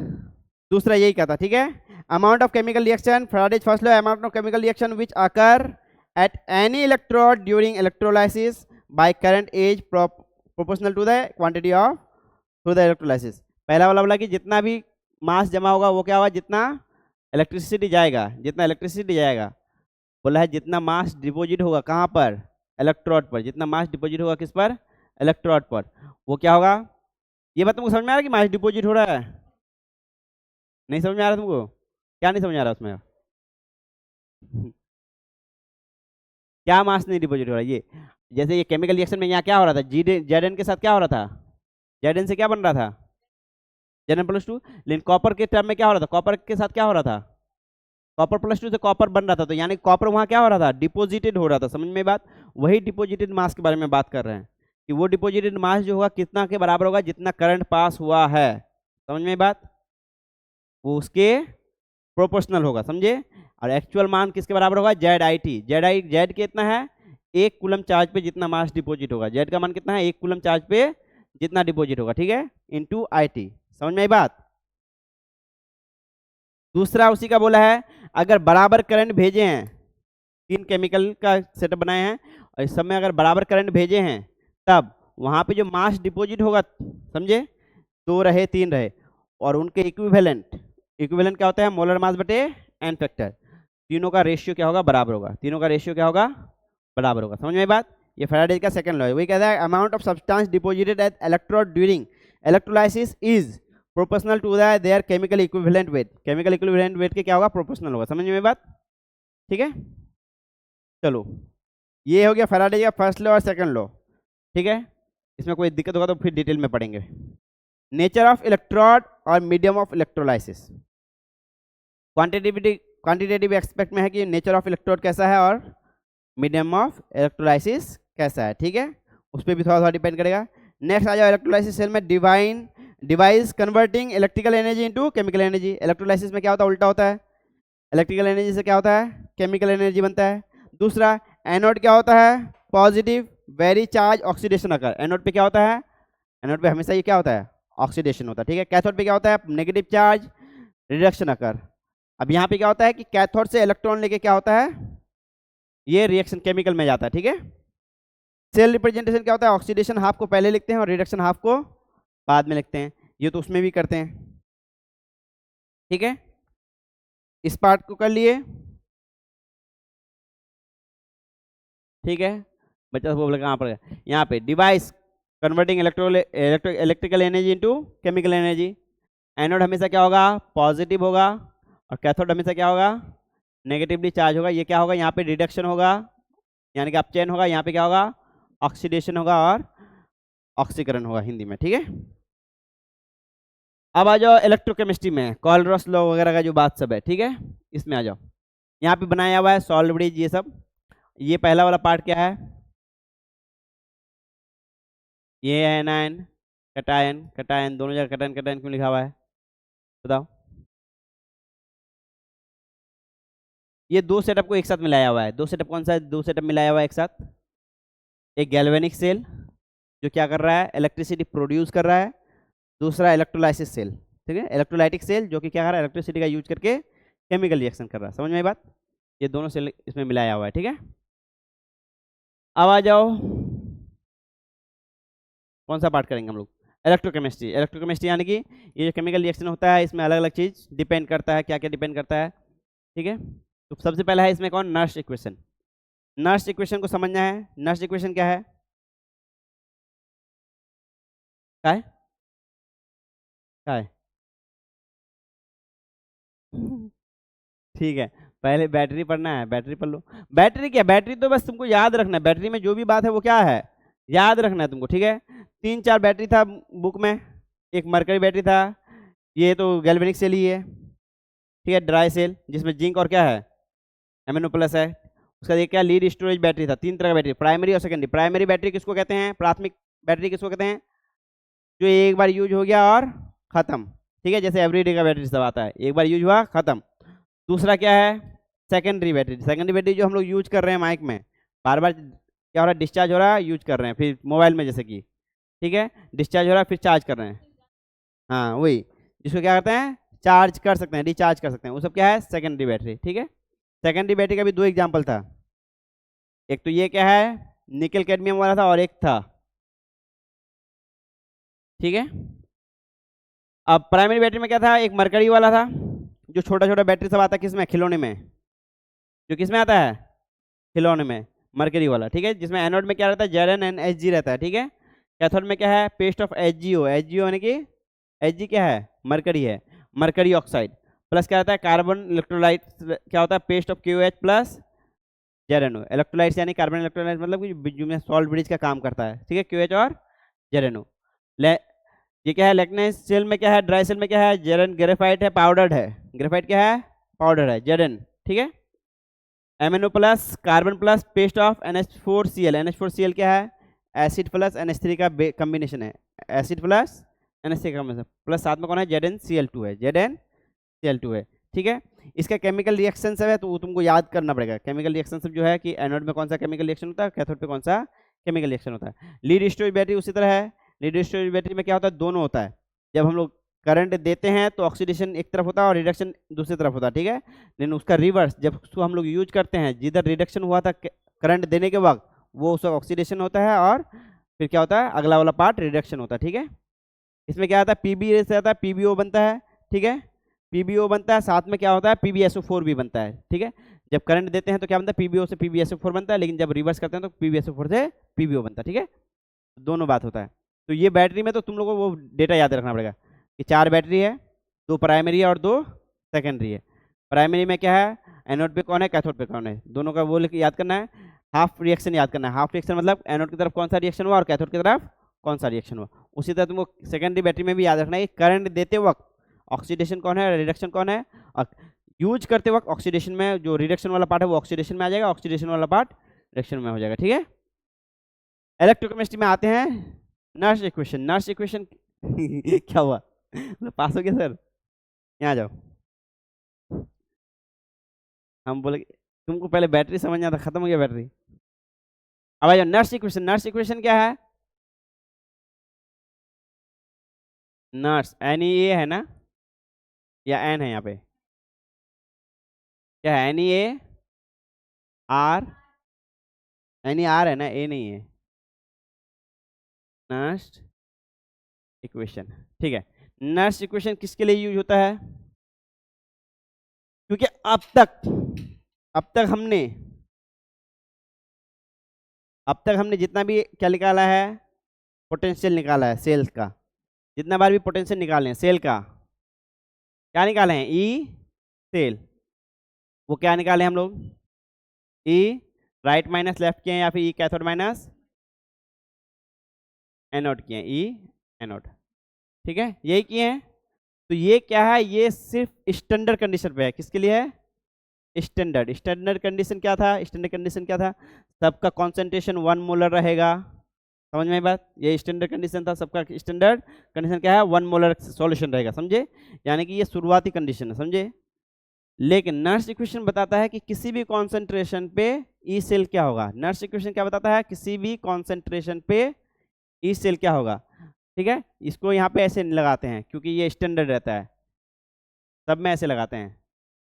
दूसरा यही कहता। ठीक है, amount of chemical reaction, Faraday's first law, amount of chemical reaction which occur at any electrode during electrolysis by current is proportional to the quantity of through the electrolysis. पहला वाला बोला कि जितना भी मास जमा होगा वो क्या होगा? जितना इलेक्ट्रिसिटी जाएगा, जितना इलेक्ट्रिसिटी जाएगा, बोला है जितना मास डिपॉजिट होगा कहाँ पर? इलेक्ट्रोड पर। जितना मास डिपॉजिट होगा किस पर? इलेक्ट्रोड पर, वो क्या होगा? ये बात तुमको समझ में आ रहा है कि मास डिपॉजिट हो रहा है? नहीं समझ में आ रहा तुमको? क्या नहीं समझ आ रहा उसमें? क्या मास नहीं डिपॉजिट हो रहा है? ये जैसे ये केमिकल रिएक्शन में यहाँ क्या हो रहा था? Zn के साथ क्या हो रहा था? Zn से क्या बन रहा था? Zn+2। लेकिन कॉपर के टर्म में क्या हो रहा था? कॉपर के साथ क्या हो रहा था? कॉपर+2 से कॉपर बन रहा था, तो यानी कॉपर वहाँ क्या हो रहा था? डिपॉजिटेड हो रहा था। समझ में बात? वही डिपॉजिटेड मास के बारे में बात कर रहे हैं कि वो डिपॉजिटेड मास जो होगा कितना के बराबर होगा? जितना करंट पास हुआ है। समझ में बात? वो उसके प्रोपोर्शनल होगा, समझे? और एक्चुअल मान किसके बराबर होगा? जेड कितना है? 1 कूलम चार्ज पे जितना मास डिपॉजिट होगा, जेड का मान कितना है? 1 कूलम चार्ज पे जितना डिपॉजिट होगा। ठीक है, इनटू IT। समझ में आई बात? दूसरा उसी का बोला है, अगर बराबर करंट भेजे हैं, 3 केमिकल का सेटअप बनाए हैं और इस सब में अगर बराबर करंट भेजे हैं, तब वहां पे जो मास डिपॉजिट होगा, समझे, 2 रहे 3 रहे, और उनके इक्विवेलेंट, इक्विवेलेंट क्या होता है? मोलर मास बटे एन फैक्टर, तीनों का रेशियो क्या होगा? बराबर होगा। तीनों का रेशियो क्या होगा? बराबर होगा। समझ में बात? ये फैराडे का सेकंड लॉ है। वही कहता है amount of substance deposited at electrode during electrolysis is proportional to their chemical equivalent weight. Chemical equivalent weight के क्या होगा? प्रोपोर्शनल होगा। समझ में बात? ठीक है, चलो, ये हो गया फैराडे का फर्स्ट लॉ और सेकंड लॉ। ठीक है, इसमें कोई दिक्कत होगा तो फिर डिटेल में पढ़ेंगे। नेचर ऑफ इलेक्ट्रोड और medium of electrolysis. Quantitative expect में है कि नेचर ऑफ इलेक्ट्रोड कैसा है और मीडियम ऑफ इलेक्ट्रोलाइसिस कैसा है। ठीक है, उस पर भी थोड़ा थोड़ा डिपेंड करेगा। नेक्स्ट आ जाओ, इलेक्ट्रोलाइसिस सेल में device converting electrical energy into chemical energy. Electrolysis में क्या होता है? उल्टा होता है। इलेक्ट्रिकल एनर्जी से क्या होता है? केमिकल एनर्जी बनता है। दूसरा, एनोड क्या होता है? पॉजिटिव वेरी चार्ज ऑक्सीडेशन अकर। एनोड पे क्या होता है? एनोड पे हमेशा ये क्या होता है? ऑक्सीडेशन होता है। ठीक है, कैथोड पे क्या होता है? नेगेटिव चार्ज रिडक्शन अकर। अब यहाँ पे क्या होता है कि कैथोड से इलेक्ट्रॉन लेके क्या होता है? ये रिएक्शन केमिकल में जाता है। ठीक है, सेल रिप्रेजेंटेशन क्या होता है? ऑक्सीडेशन हाफ को पहले लिखते हैं और रिडक्शन हाफ को बाद में लिखते हैं। ये तो उसमें भी करते हैं। ठीक है, इस पार्ट को कर लिए। ठीक है, बच्चा वो बोला कहाँ पर? यहाँ पे device converting electrical energy into chemical energy. Anode हमेशा क्या होगा, पॉजिटिव होगा, और कैथोड हमेशा क्या होगा, नेगेटिवली चार्ज होगा। ये क्या होगा, यहाँ पे रिडक्शन होगा यानी कि अपचयन होगा, यहाँ पे क्या होगा, ऑक्सीडेशन होगा और ऑक्सीकरण होगा हिंदी में, ठीक है। अब आ जाओ इलेक्ट्रोकेमिस्ट्री में, कॉलरॉस लॉ वगैरह का जो बात सब है, ठीक है, इसमें आ जाओ। यहाँ पे बनाया हुआ है सॉल्ट ब्रिज ये सब। ये पहला वाला पार्ट क्या है, ये है एनायन कटायन, कटायन दोनों जगह कटायन कटायन क्यों लिखा हुआ है बताओ। ये दो सेटअप को एक साथ मिलाया हुआ है। दो सेटअप कौन सा है, दो सेटअप मिलाया हुआ है एक साथ। एक गैल्वेनिक सेल जो क्या कर रहा है, इलेक्ट्रिसिटी प्रोड्यूस कर रहा है। दूसरा इलेक्ट्रोलाइसिस सेल, ठीक है, इलेक्ट्रोलाइटिक सेल जो कि क्या कर रहा है, इलेक्ट्रिसिटी का यूज करके केमिकल रिएक्शन कर रहा है। समझ में आई बात, ये दोनों सेल इसमें मिलाया हुआ है, ठीक है। अब आ जाओ कौन सा पार्ट करेंगे हम लोग, इलेक्ट्रोकेमिस्ट्री। इलेक्ट्रोकेमिस्ट्री यानी कि ये जो केमिकल रिएक्शन होता है इसमें अलग अलग चीज डिपेंड करता है, क्या क्या डिपेंड करता है, ठीक है। तो सबसे पहला है इसमें कौन, नर्स इक्वेशन। नर्स इक्वेशन को समझना है। नर्स इक्वेशन क्या है, क्या है, क्या है? ठीक है, पहले बैटरी पढ़ना है, बैटरी पढ़ लो। बैटरी क्या, बैटरी तो बस तुमको याद रखना है, बैटरी में जो भी बात है वो क्या है, याद रखना है तुमको, ठीक है। तीन चार बैटरी था बुक में। एक मरकरी बैटरी था, ये तो गैल्वेनिक सेल ही है, ठीक है, ड्राई सेल जिसमें जिंक और क्या है, एमिनो प्लस है। उसका ये क्या, लीड स्टोरेज बैटरी था। तीन तरह का बैटरी, प्राइमरी और सेकेंडरी। प्राइमरी बैटरी किसको कहते हैं, प्राथमिक बैटरी किसको कहते हैं, जो एक बार यूज हो गया और खत्म, ठीक है, जैसे एवरीडे का बैटरी सब आता है, एक बार यूज हुआ खत्म। दूसरा क्या है, सेकेंडरी बैटरी। सेकेंडरी बैटरी जो हम लोग यूज कर रहे हैं माइक में, बार बार क्या हो रहा है, डिस्चार्ज हो रहा है, यूज कर रहे हैं, फिर मोबाइल में जैसे कि, ठीक है, डिस्चार्ज हो रहा है फिर चार्ज कर रहे हैं, हाँ वही, जिसको क्या करते हैं, चार्ज कर सकते हैं, रिचार्ज कर सकते हैं, वो सब क्या है, सेकेंडरी बैटरी, ठीक है। सेकेंडरी बैटरी का भी दो एग्जाम्पल था। एक तो ये क्या है, निकल कैडमियम वाला था, और एक था, ठीक है। अब प्राइमरी बैटरी में क्या था, एक मरकरी वाला था, जो छोटा छोटा बैटरी सब आता है किसमें, खिलौने में, जो किसमें आता है, खिलौने में, मरकरी वाला, ठीक है, जिसमें एनोड में क्या रहता है, ZnNHg रहता है, ठीक है। कैथोड में क्या है, पेस्ट ऑफ HgO। HgO यानी कि Hg क्या है, मरकरी है, मरकरी ऑक्साइड, प्लस क्या रहता है, कार्बन इलेक्ट्रोलाइट, क्या होता है, paste of KOH plus ZnO। Electrolytes यानी कार्बन इलेक्ट्रोलाइट, मतलब कि जो में सॉल्ट ब्रिज का काम करता है, ठीक है, KOH और ZnO। ये क्या है, लेक्नेस सेल में क्या है, ड्राई सेल में क्या है, जेरन ग्रेफाइट है, पाउडर्ड है, ग्रेफाइट क्या है, पाउडर है, जेरन, ठीक है। MnO plus carbon plus paste of NH4Cl। NH4Cl क्या है, एसिड प्लस NH3 का कॉम्बिनेशन है, एसिड प्लस NH3 का कॉम्बिनेशन, प्लस साथ में कौन है, ZnCl2 है, ZnCl2 है, ठीक है। इसका केमिकल रिएक्शन सब है तो वो तुमको याद करना पड़ेगा। केमिकल रिएक्शन सब जो है कि एनोड में कौन सा केमिकल रिएक्शन होता है, कैथोड पे कौन सा केमिकल रिएक्शन होता है। लीड स्टोरेज बैटरी उसी तरह है। लीड स्टोरेज बैटरी में क्या होता है, दोनों होता है। जब हम लोग करंट देते हैं तो ऑक्सीडेशन एक तरफ होता है और रिडक्शन दूसरी तरफ होता है, ठीक है। लेकिन उसका रिवर्स जब उसको हम लोग यूज करते हैं, जिधर रिडक्शन हुआ था करंट देने के वक्त, वो उसका ऑक्सीडेशन होता है, और फिर क्या होता है, अगला वाला पार्ट रिडक्शन होता है, ठीक है। इसमें क्या आता है, पीबी से आता है, PbO बनता है, ठीक है, PbO बनता है, साथ में क्या होता है, PbSO4 भी बनता है, ठीक है। जब करंट देते हैं तो क्या बनता है, PbO से PbSO4 बनता है, लेकिन जब रिवर्स करते हैं तो PbSO4 से PbO बनता है, ठीक है, दोनों बात होता है। तो ये बैटरी में तो तुम लोगों को वो डेटा याद रखना पड़ेगा कि 4 बैटरी है, 2 प्राइमरी है और 2 सेकेंडरी है। प्राइमरी में क्या है, एनोड पे कौन है, कैथोड पे कौन है, दोनों का वो याद करना है। हाफ रिएक्शन याद करना है, हाफ रिएक्शन मतलब एनोड की तरफ कौन सा रिएक्शन हुआ और कैथोड की तरफ कौन सा रिएक्शन हुआ। उसी तरह तुमको सेकेंडरी बैटरी में भी याद रखना है कि करंट देते वक्त ऑक्सीडेशन कौन है, रिडक्शन कौन है, और यूज करते वक्त ऑक्सीडेशन में जो रिडक्शन वाला पार्ट है वो ऑक्सीडेशन में आ जाएगा, ऑक्सीडेशन वाला पार्ट रिडक्शन में हो जाएगा, ठीक है। इलेक्ट्रोकेमिस्ट्री में आते हैं नर्स इक्वेशन। नर्स इक्वेशन क्या हुआ, पास हो गया सर, यहाँ जाओ। हम बोले तुमको पहले बैटरी समझना था, खत्म हो गया बैटरी। अब आ जाओ नर्स इक्वेशन। नर्स इक्वेशन क्या है, नर्स NEA है ना, या N है यहाँ पे, क्या है, NEAR, NER है ना, A नहीं है, नर्स इक्वेशन, ठीक है। नर्स इक्वेशन किसके लिए यूज होता है, क्योंकि अब तक हमने जितना भी क्या निकाला है, पोटेंशियल निकाला है सेल्स का, जितना बार भी पोटेंशियल निकाले हैं सेल का, क्या निकाले हैं ई सेल, वो क्या निकाले हम लोग ई राइट माइनस लेफ्ट किए हैं या फिर ई कैथोड माइनस एनोड किए हैं, ई एनोड, ठीक है यही किए हैं। तो ये क्या है, ये सिर्फ स्टैंडर्ड कंडीशन पे है, किसके लिए है स्टैंडर्ड। स्टैंडर्ड कंडीशन क्या था, स्टैंडर्ड कंडीशन क्या था, सबका कॉन्सेंट्रेशन 1 मोलर रहेगा, समझ में आई बात, ये स्टैंडर्ड कंडीशन था, सबका स्टैंडर्ड कंडीशन क्या है 1 मोलर सॉल्यूशन रहेगा, समझे, यानी कि ये शुरुआती कंडीशन है, समझे। लेकिन नर्स इक्वेशन बताता है कि किसी भी कॉन्सेंट्रेशन पे ई सेल क्या होगा, नर्स इक्वेशन क्या बताता है, किसी भी कॉन्सेंट्रेशन पे ई सेल क्या होगा, ठीक है। इसको यहाँ पे ऐसे लगाते हैं क्योंकि ये स्टैंडर्ड रहता है, सब में ऐसे लगाते हैं,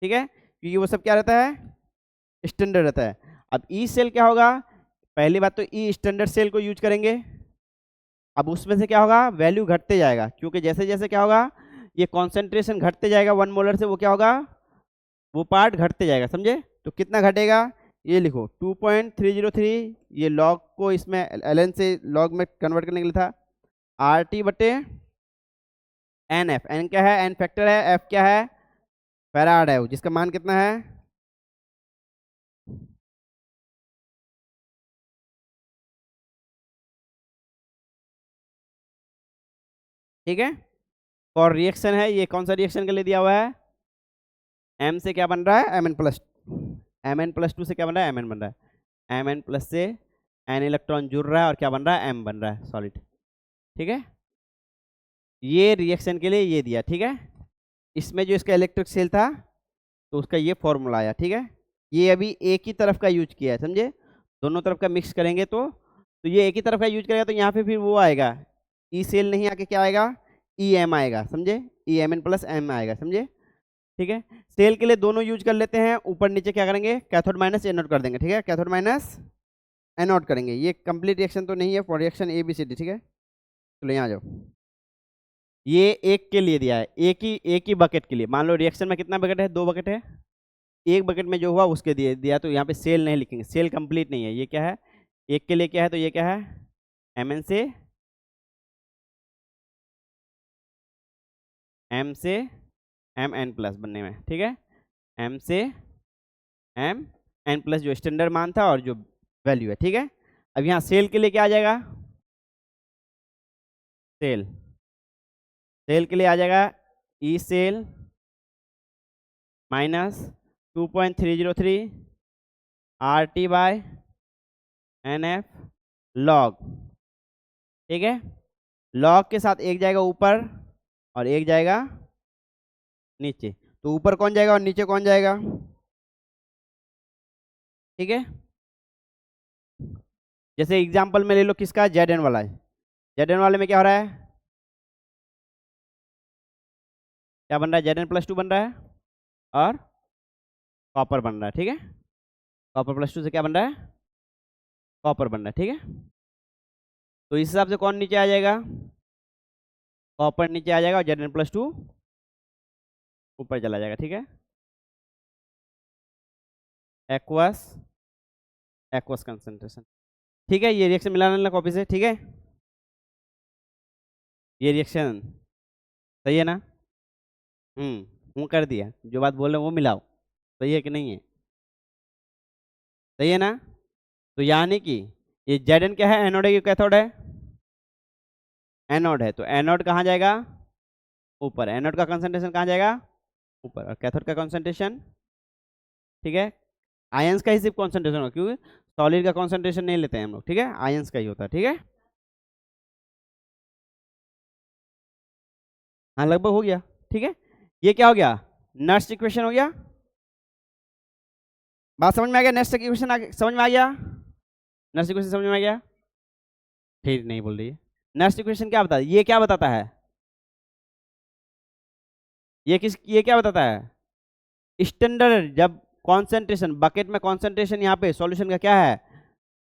ठीक है, क्योंकि वो सब क्या रहता है स्टैंडर्ड रहता है। अब ई सेल क्या होगा, पहली बात तो ई स्टैंडर्ड सेल को यूज करेंगे, अब उसमें से क्या होगा वैल्यू घटते जाएगा, क्योंकि जैसे जैसे क्या होगा ये कॉन्सेंट्रेशन घटते जाएगा 1 मोलर से, वो क्या होगा वो पार्ट घटते जाएगा, समझे। तो कितना घटेगा, ये लिखो 2.303, ये लॉग को इसमें ln से लॉग में कन्वर्ट करने के लिए था, RT बटे एन एफ, एन क्या है एन फैक्टर है, एफ क्या है फैराड है, जिसका मान कितना है ठीक है। और रिएक्शन है, ये कौन सा रिएक्शन के लिए दिया हुआ है, एम से क्या बन रहा है Mn+2 से क्या बन रहा है Mn बन रहा है, Mn+ से n इलेक्ट्रॉन जुड़ रहा है और क्या बन रहा है M बन रहा है सॉलिड, ठीक है। ये रिएक्शन के लिए ये दिया, ठीक है। इसमें जो इसका इलेक्ट्रिक सेल था तो उसका ये फॉर्मूला आया, ठीक है। ये अभी एक ही तरफ का यूज किया है, समझे, दोनों तरफ का मिक्स करेंगे तो ये एक ही तरफ का यूज करेगा, तो यहाँ पे फिर वो आएगा ई सेल नहीं आके क्या आएगा ई एम आएगा, समझे, ई Mn+M आएगा, समझे, ठीक है। सेल के लिए दोनों यूज कर लेते हैं, ऊपर नीचे क्या करेंगे कैथोड माइनस एनोड कर देंगे, ठीक है, कैथोड माइनस एनोड करेंगे। ये कंप्लीट रिएक्शन तो नहीं है, फॉर रिएक्शन ABCD, ठीक है। चलो यहाँ जाओ, ये एक के लिए दिया है, एक ही बकेट के लिए, मान लो रिएक्शन में कितना बकेट है 2 बकेट है, एक बकेट में जो हुआ उसके दिया, तो यहाँ पे सेल नहीं लिखेंगे, सेल कंप्लीट नहीं है, ये क्या है एक के लिए क्या है, तो ये क्या है Mn से M से Mn+ बनने में, ठीक है, M से Mn+ जो स्टैंडर्ड मान था और जो वैल्यू है, ठीक है। अब यहाँ सेल के लिए क्या आ जाएगा, सेल के लिए आ जाएगा E cell minus 2.303 RT by NF log, ठीक है। लॉग के साथ एक जाएगा ऊपर और एक जाएगा नीचे, तो ऊपर कौन जाएगा और नीचे कौन जाएगा, ठीक है। जैसे एग्जांपल में ले लो किसका Zn वाला है, Zn वाले में क्या हो रहा है, क्या बन रहा है Zn+2 बन रहा है और कॉपर बन रहा है, ठीक है, कॉपर+2 से क्या बन रहा है कॉपर बन रहा है, ठीक है। तो इस हिसाब से कौन नीचे आ जाएगा, कॉपर नीचे आ जाएगा और Zn+2 ऊपर चला जाएगा, ठीक है। एक्वस कंसंट्रेशन, ठीक है। ये रिएक्शन मिलाना लेना कॉपी से, ठीक है, ये रिएक्शन सही है ना, हूँ कर दिया, जो बात बोल रहे वो मिलाओ, सही है कि नहीं है, सही है ना। तो यानी कि ये Zn क्या है एनोड है कि कैथोड है, एनोड है, तो एनोड कहाँ जाएगा ऊपर, एनोड का कंसंट्रेशन कहाँ जाएगा ऊपर, और कैथोड का कंसंट्रेशन, ठीक है, आयंस का ही सिर्फ कंसंट्रेशन होगा, क्योंकि सॉलिड का कंसंट्रेशन नहीं लेते हैं हम लोग, ठीक है, आयंस का ही होता है, ठीक है। हाँ लगभग हो गया, ठीक है। ये क्या हो गया नर्स इक्वेशन हो गया, बात समझ में आ गया, नेक्स्ट इक्वेशन समझ में आ गया, नर्स इक्वेशन समझ में आ गया, ठीक नहीं बोल रही है। नेक्स्ट इक्वेशन क्या बताता है, ये क्या बताता है, ये क्या बताता है स्टैंडर्ड, जब कॉन्सेंट्रेशन बकेट में कॉन्सेंट्रेशन यहाँ पे सॉल्यूशन का क्या है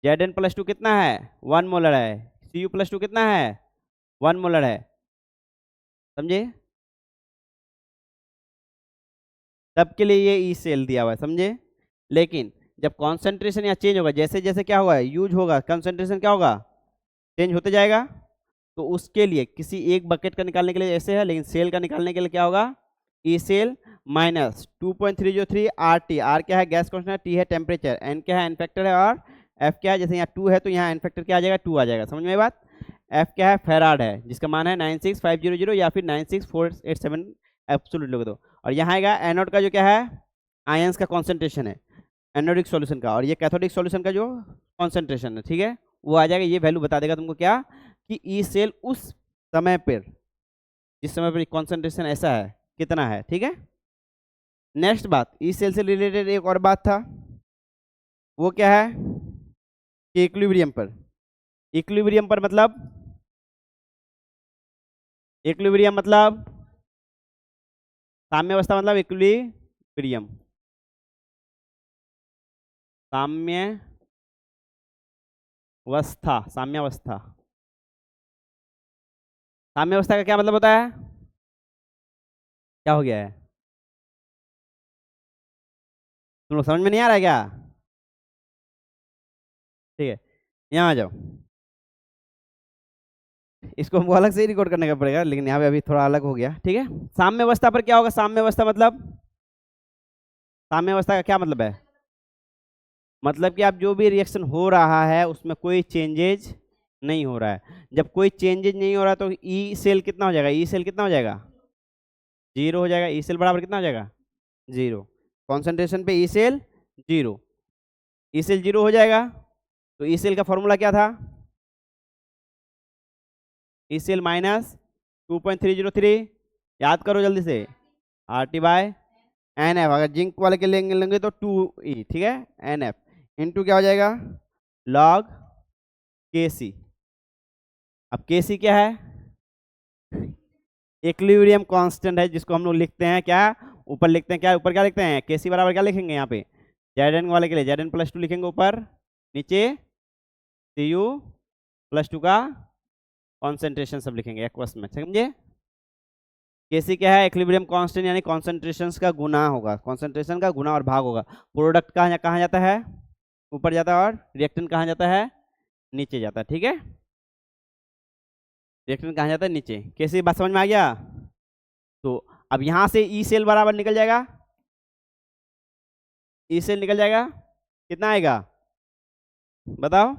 Zn+2 कितना है 1 मोलर है, Cu+2 कितना है 1 मोलर है, समझे, तब के लिए ये ई सेल दिया हुआ है, समझे। लेकिन जब कॉन्सेंट्रेशन यहाँ चेंज होगा, जैसे जैसे क्या होगा यूज होगा, कंसंट्रेशन क्या होगा चेंज होते जाएगा, तो उसके लिए किसी एक बकेट का निकालने के लिए ऐसे है, लेकिन सेल का निकालने के लिए क्या होगा, E cell minus 2.303 R T. R क्या है, गैस कॉन्स्टेंट, टी है टेम्परेचर, एन क्या है, एन फैक्टर है, और एफ क्या है, जैसे यहाँ 2 है तो यहाँ एन फैक्टर क्या आ जाएगा, 2 आ जाएगा। समझ में बात। एफ क्या है, फेराड है, जिसका मान है 96500 या फिर 96487 एब्सोल्यूट लोगे तो। और यहाँ आएगा एनोड का जो क्या है, आयंस का कॉन्सेंट्रेशन है एनोडिक सॉल्यूशन का, और ये कैथोडिक सॉल्यूशन का जो कॉन्सेंट्रेशन है, ठीक है, वो आ जाएगा। ये वैल्यू बता देगा तुमको क्या, कि ई सेल उस समय पर, जिस समय पर कॉन्सेंट्रेशन ऐसा है कितना है, ठीक है। नेक्स्ट बात, ई सेल से रिलेटेड एक और बात था, वो क्या है, कि इक्विलिब्रियम पर, इक्विलिब्रियम पर मतलब, इक्विलिब्रियम मतलब साम्य अवस्था, मतलब इक्विलिब्रियम, साम्य अवस्था, साम्य अवस्था, साम्य अवस्था का क्या मतलब होता है, क्या हो गया है, तुम लोग समझ में नहीं आ रहा है क्या, ठीक है, यहाँ आ जाओ। इसको हमको अलग से ही रिकॉर्ड करने का पड़ेगा, लेकिन यहाँ पे अभी थोड़ा अलग हो गया, ठीक है। साम्य अवस्था पर क्या होगा, साम्य अवस्था मतलब, साम्य अवस्था का क्या मतलब है, मतलब कि आप जो भी रिएक्शन हो रहा है उसमें कोई चेंजेज नहीं हो रहा है। जब कोई चेंजेज नहीं हो रहा तो ई सेल कितना हो जाएगा, ई सेल कितना हो जाएगा, 0 हो जाएगा। ई सेल बराबर कितना हो जाएगा, 0। कॉन्सेंट्रेशन पे ई सेल 0, ई सेल 0 हो जाएगा। तो ई सेल का फॉर्मूला क्या था, ई सेल माइनस 2.303, याद करो जल्दी से, R T by N F. अगर जिंक वाले के लेंगे तो 2E, ठीक है, एन एफ इंटू क्या हो जाएगा, लॉग के सी। अब के सी क्या है, इक्विलिब्रियम कांस्टेंट है, जिसको हम लोग लिखते हैं क्या, ऊपर लिखते हैं क्या, ऊपर क्या लिखते हैं, के सी बराबर क्या लिखेंगे यहाँ पे, जेड एन वाले के लिए जेड एन प्लस 2 लिखेंगे ऊपर, नीचे सी यू प्लस 2 का कॉन्सेंट्रेशन सब लिखेंगे एक्वस में, समझे। केसी क्या है, इक्विलिब्रियम कांस्टेंट, यानी कॉन्सेंट्रेशंस का गुना होगा, कॉन्सेंट्रेशन का गुना और भाग होगा। प्रोडक्ट कहाँ जाता है, ऊपर जाता है, और रिएक्टेंट कहाँ जाता है, नीचे जाता है, ठीक है। रिएक्टेंट कहाँ जाता है, नीचे। कैसे, बात समझ में आ गया। तो अब यहाँ से ई सेल बराबर निकल जाएगा, ई सेल निकल जाएगा, कितना आएगा बताओ,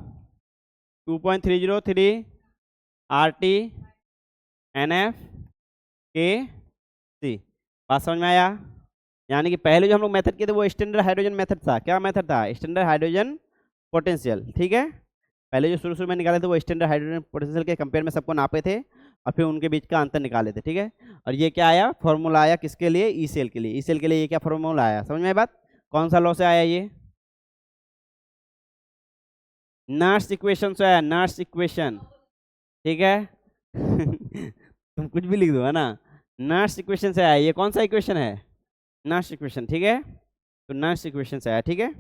2.303 आर टी एन एफ के सी। बात समझ में आया। यानी कि पहले जो हम लोग मेथड किए थे वो स्टैंडर्ड हाइड्रोजन मेथड था। क्या मेथड था, स्टैंडर्ड हाइड्रोजन पोटेंशियल, ठीक है। पहले जो शुरू में निकाले थे वो स्टैंडर्ड हाइड्रोजन पोटेंशियल के कंपेयर में सबको नापे थे और फिर उनके बीच का अंतर निकाले थे, ठीक है। और ये क्या आया, फॉर्मूला आया किसके लिए, ई सेल के लिए। ई सेल के लिए ये क्या फॉर्मूला आया, समझ में बात। कौन सा लॉ से आया ये, नर्स इक्वेशन से आया, नर्स इक्वेशन, ठीक है। तुम कुछ भी लिख दो, है ना। नर्स इक्वेशन से आया, ये कौन सा इक्वेशन है, नर्स इक्वेशन, ठीक है। तो नर्स इक्वेशन से आया, ठीक है।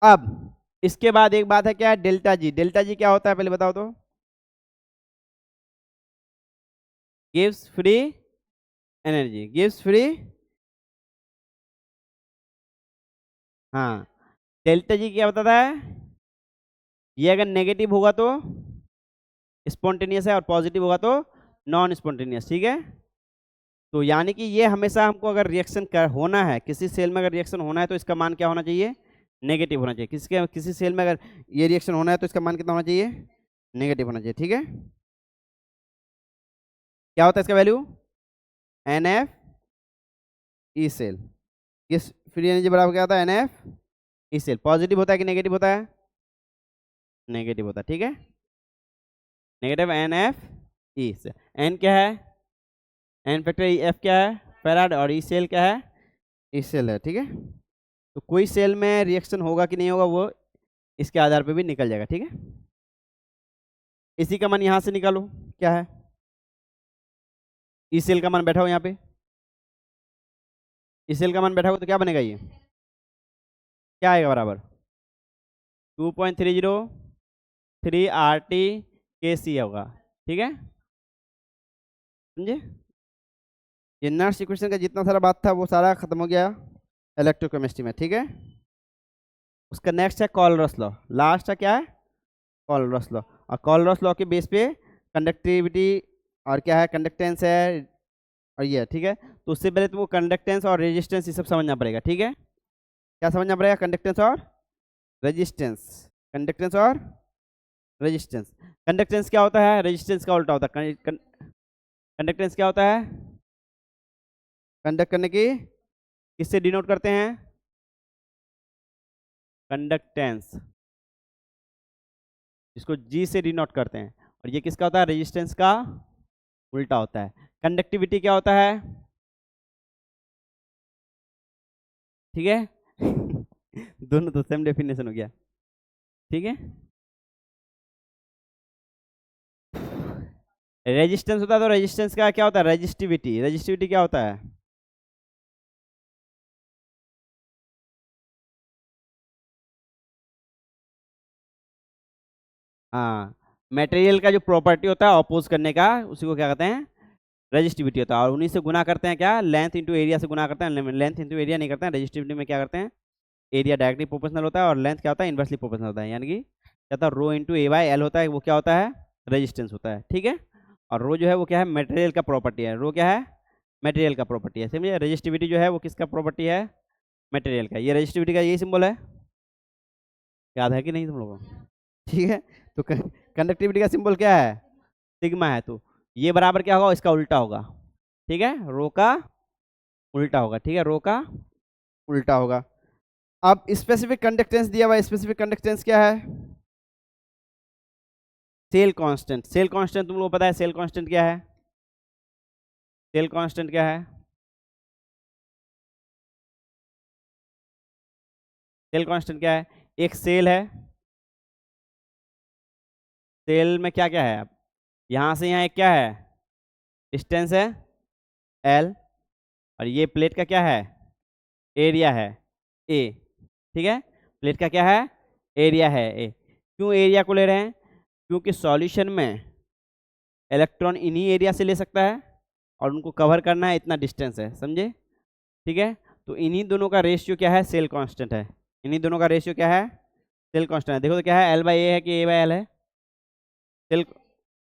अब इसके बाद एक बात है, क्या है, डेल्टा जी। डेल्टा जी क्या होता है पहले बताओ तो, gives free energy, gives free, हाँ। डेल्टा जी क्या बताता है, ये अगर नेगेटिव होगा तो स्पॉन्टेनियस है और पॉजिटिव होगा तो नॉन स्पॉन्टेनियस, ठीक है। तो यानी कि ये हमेशा हमको अगर रिएक्शन होना है, किसी सेल में अगर रिएक्शन होना है तो इसका मान क्या होना चाहिए, नेगेटिव होना चाहिए। किसी सेल में अगर ये रिएक्शन होना है तो इसका मान कितना होना चाहिए, नेगेटिव होना चाहिए, ठीक है। क्या होता है इसका value, N F E cell, किस फ्री एनर्जी बराबर क्या होता है, N F E cell. Positive होता है कि नेगेटिव होता है, नेगेटिव होता है, ठीक है। नेगेटिव एन एफ ई से, एन क्या है, एन फैक्टर एफ क्या है, फेराड, और ई सेल क्या है, ई सेल है, ठीक है। तो कोई सेल में रिएक्शन होगा कि नहीं होगा वो इसके आधार पे भी निकल जाएगा, ठीक है। इसी का मान यहाँ से निकालो, क्या है, ई सेल का मान बैठा हो यहाँ पे, ई सेल का मान बैठा हो तो क्या बनेगा, ये क्या आएगा, बराबर 2.303 आर टी के सी होगा, ठीक है, समझे। ये नर्स इक्वेशन का जितना सारा बात था वो सारा खत्म हो गया इलेक्ट्रोकेमिस्ट्री में, ठीक है। उसका नेक्स्ट है कॉलरस लॉ, लास्ट है क्या है, कॉलरस लॉ। और कॉलरॉस लॉ के बेस पे कंडक्टिविटी और क्या है कंडक्टेंस है और ये ठीक है। तो उससे पहले तुमको कंडक्टेंस और रेजिस्टेंस ये सब समझना पड़ेगा, ठीक है। क्या समझना पड़ेगा? कंडक्टेंस और रेजिस्टेंस, कंडक्टेंस और रेजिस्टेंस। कंडक्टेंस क्या होता है? रेजिस्टेंस का उल्टा होता है। कंडक्टेंस क्या होता है? कंडक्ट करने की किससे डिनोट करते हैं? कंडक्टेंस, इसको जी से डिनोट करते हैं। और ये किसका होता है? रेजिस्टेंस का उल्टा होता है। कंडक्टिविटी क्या होता है? ठीक है दोनों तो सेम डेफिनेशन हो गया, ठीक है। रेजिस्टेंस होता है तो रेजिस्टेंस का क्या होता है? रेजिस्टिविटी। रेजिस्टिविटी क्या होता है? हाँ, मटेरियल का जो प्रॉपर्टी होता है अपोज करने का, उसी को क्या कहते हैं? रेजिस्टिविटी होता है। और उन्हीं से गुना करते हैं क्या? लेंथ इंटू एरिया से गुना करते हैं। लेंथ इंटू एरिया नहीं करते हैं। रेजिस्टिविटी में क्या करते हैं? एरिया डायरेक्टली प्रोपोर्शनल होता है और लेंथ क्या होता है? इनवर्सली प्रोपोर्शनल होता है। यानी कि क्या होता है? Rho into A by L होता है, वो क्या होता है? रेजिस्टेंस होता है, ठीक है। और रो जो है वो क्या है? मटेरियल का प्रॉपर्टी है। रो क्या है? मटेरियल का प्रॉपर्टी है, समझिए। रेजिस्टिविटी जो है वो किसका प्रॉपर्टी है? मटेरियल का। ये रेजिस्टिविटी का यही सिंबल है, याद है कि नहीं तुम लोगों को? ठीक है। तो कंडक्टिविटी का सिंबल क्या है? सिग्मा है। तो ये बराबर क्या होगा? इसका उल्टा होगा, ठीक है। रो का उल्टा होगा, ठीक है। रो का उल्टा होगा। अब स्पेसिफिक कंडक्टेंस दिया हुआ है। स्पेसिफिक कंडक्टेंस क्या है? Cell constant. सेल कांस्टेंट तुम लोगों को पता है सेल कांस्टेंट क्या है? सेल कांस्टेंट क्या है? सेल कांस्टेंट क्या है? एक सेल है, सेल में क्या क्या है? अब यहाँ से यहाँ एक क्या है? डिस्टेंस है एल। और ये प्लेट का क्या है? एरिया है ए, ठीक है। प्लेट का क्या है? एरिया है ए। क्यों एरिया को ले रहे हैं? क्योंकि सॉल्यूशन में इलेक्ट्रॉन इन्हीं एरिया से ले सकता है और उनको कवर करना है, इतना डिस्टेंस है, समझे, ठीक है। तो इन्हीं दोनों का रेशियो क्या है? सेल कांस्टेंट है। इन्हीं दोनों का रेशियो क्या है? सेल कांस्टेंट है। देखो तो क्या है? एल बाई ए है कि ए बाई एल है? सेल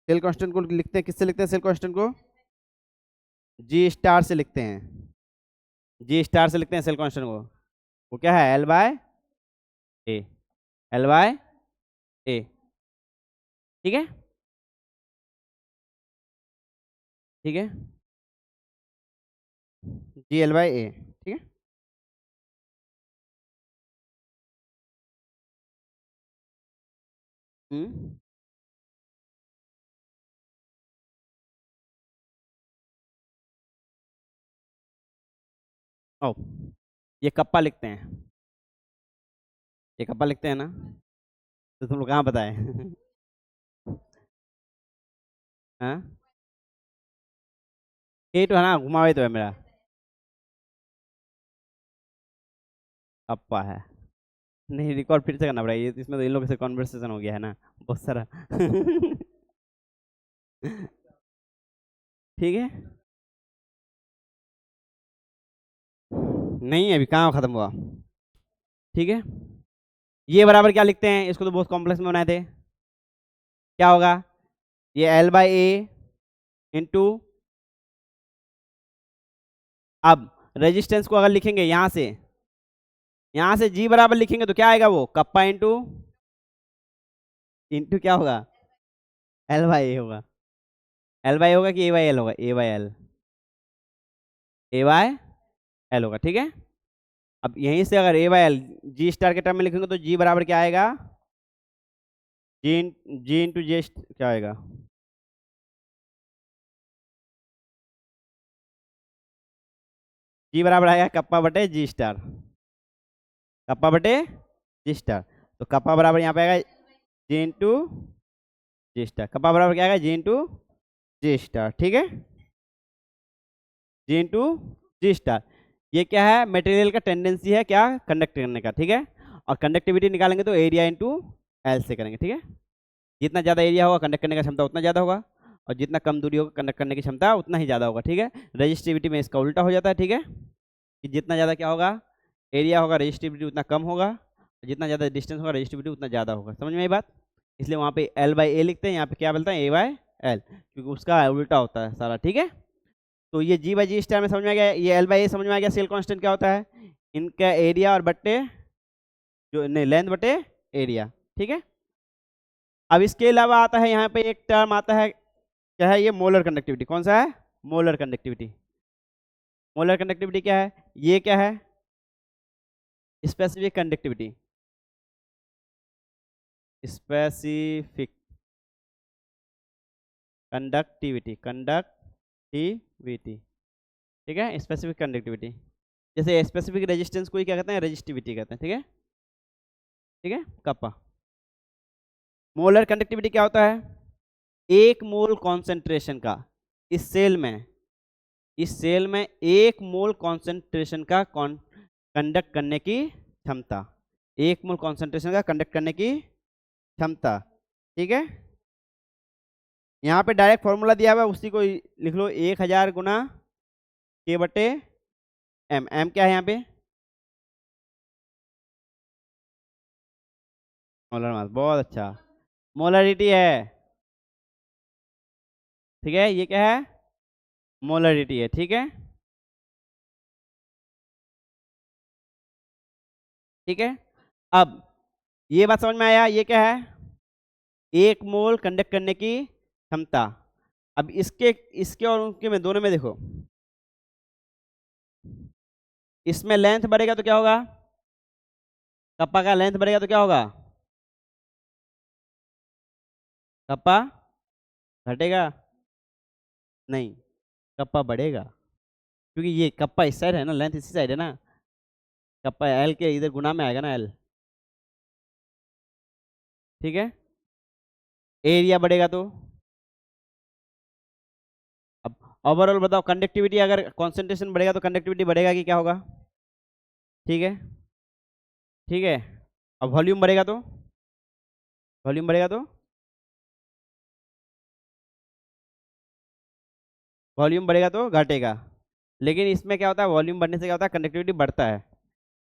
सेल कांस्टेंट को लिखते हैं, किससे लिखते हैं सेल कांस्टेंट को? जी स्टार से लिखते हैं। जी स्टार से लिखते हैं सेल कांस्टेंट को। वो क्या है? L by A. L by A, ठीक है, ठीक है। जी एल बाय ए, ठीक है। हम्म। ओ, ये कप्पा लिखते हैं, ये कप्पा लिखते हैं ना? तो तुम लोग कहाँ बताए हाँ, ये तो है ना, घुमावे तो है मेरा कप्पा है। नहीं, रिकॉर्ड फिर से करना पड़ेगा, ये इसमें तो इन लोगों से कॉन्वर्सेशन हो गया है ना बहुत सारा ठीक है। नहीं अभी कहाँ खत्म हुआ, ठीक है। ये बराबर क्या लिखते हैं? इसको तो बहुत कॉम्प्लेक्स में बनाए थे। क्या होगा? ये एल बाई ए इंटू, अब रेजिस्टेंस को अगर लिखेंगे यहाँ से जी बराबर लिखेंगे तो क्या आएगा? वो कप्पा इंटू, इंटू क्या होगा? एल बाई ए होगा। एल बाई होगा कि ए बाई एल होगा? A by L, A by L होगा, ठीक है। अब यहीं से अगर A by L G star के टर्म में लिखेंगे तो जी बराबर क्या आएगा? जी जी इंटू जे क्या आएगा? जी बराबर आएगा कप्पा बटे जी स्टार, कप्पा बटे जी स्टार। तो कप्पा बराबर यहाँ पे आएगा जी इंटू जी स्टार। कप्पा बराबर क्या आएगा? जी इंटू जी स्टार, ठीक है। जी इंटू जी स्टार। ये क्या है? मटेरियल का टेंडेंसी है क्या? कंडक्ट करने का, ठीक है। और कंडक्टिविटी निकालेंगे तो एरिया इंटू एल से करेंगे, ठीक है। जितना ज़्यादा एरिया होगा कंडक्ट करने का क्षमता उतना ज़्यादा होगा, और जितना कम दूरी होगा कंडक्ट करने की क्षमता उतना ही ज़्यादा होगा, ठीक है। रजिस्टिविटी में इसका उल्टा हो जाता है, ठीक है, कि जितना ज़्यादा क्या होगा? एरिया होगा, रजिस्टिविटी उतना कम होगा। जितना ज़्यादा डिस्टेंस होगा रजिस्टिविटी उतना ज़्यादा होगा। समझ में आई बात? इसलिए वहाँ पे L/A लिखते हैं, यहाँ पे क्या बोलते हैं A/L, क्योंकि उसका उल्टा होता है सारा। ठीक है, तो ये G/G स्टार में समझ में आ गया, ये L/A समझ में आ गया। सेल कांस्टेंट क्या होता है, इनका एरिया और बट्टे जो नहीं लेंथ बटे एरिया। ठीक है, अब इसके अलावा आता है यहाँ पे एक टर्म आता है, क्या है ये, मोलर कंडक्टिविटी। कौन सा है, मोलर कंडक्टिविटी। मोलर कंडक्टिविटी क्या है, ये क्या है, specific conductivity, specific conductivity, conductivity. ठीक है, स्पेसिफिक कंडक्टिविटी। जैसे स्पेसिफिक रेजिस्टेंस को ही क्या कहते हैं, रेजिस्टिविटी कहते हैं। ठीक है, ठीक है, कप्पा। मोलर कंडक्टिविटी क्या होता है, एक मोल कॉन्सेंट्रेशन का इस सेल में एक मोल कॉन्सेंट्रेशन का कंडक्ट करने की क्षमता, एक मोल कॉन्सेंट्रेशन का कंडक्ट करने की क्षमता। ठीक है, यहाँ पे डायरेक्ट फॉर्मूला दिया हुआ है, उसी को लिख लो, 1000 गुना K/M। M क्या है यहाँ पे, मोलर मास। बहुत अच्छा, मोलरिटी है। ठीक है, ये क्या है, मोलरिटी है। ठीक है, ठीक है, अब ये बात समझ में आया, ये क्या है, एक मोल कंडक्ट करने की क्षमता। अब इसके इसके और उनके में दोनों में देखो, इसमें लेंथ बढ़ेगा तो क्या होगा, कप्पा का लेंथ बढ़ेगा तो क्या होगा, कप्पा घटेगा, नहीं, कप्पा बढ़ेगा, क्योंकि ये कप्पा इस साइड है ना, लेंथ इसी साइड है ना, कप्पा एल के इधर गुना में आएगा ना, एल। ठीक है, एरिया बढ़ेगा तो, अब ओवरऑल बताओ, कंडक्टिविटी अगर कॉन्सेंट्रेशन बढ़ेगा तो कंडक्टिविटी बढ़ेगा कि क्या होगा। ठीक है, ठीक है, अब वॉल्यूम बढ़ेगा तो, वॉल्यूम बढ़ेगा तो, वॉल्यूम बढ़ेगा तो घटेगा। लेकिन इसमें क्या होता है, वॉल्यूम बढ़ने से क्या होता है, कंडक्टिविटी बढ़ता है।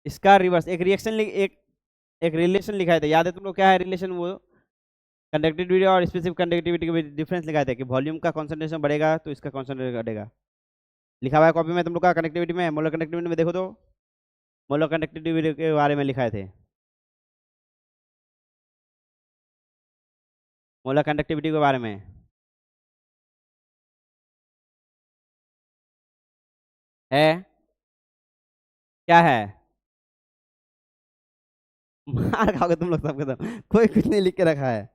इसका रिवर्स एक रिएक्शन एक रिलेशन लिखा था, याद है तुम लोग, क्या है रिलेशन, वो कंडक्टिविटी और स्पेसिफिक कंडक्टिविटी के बीच डिफरेंस लिखा था कि वॉल्यूम का कॉन्सेंट्रेशन बढ़ेगा तो इसका कॉन्सेंट्रेशन घटेगा। लिखा हुआ है कॉपी में तुम लोग का, कनेक्टिविटी में, मोलर कनेक्टिविटी में देखो तो, मोलर कनेक्टिविटी के बारे में लिखाए थे, मोलर कंडक्टिविटी के बारे में है, क्या है, मार खाओगे तुम लोग सबके सब, कोई कुछ नहीं लिख के रखा है,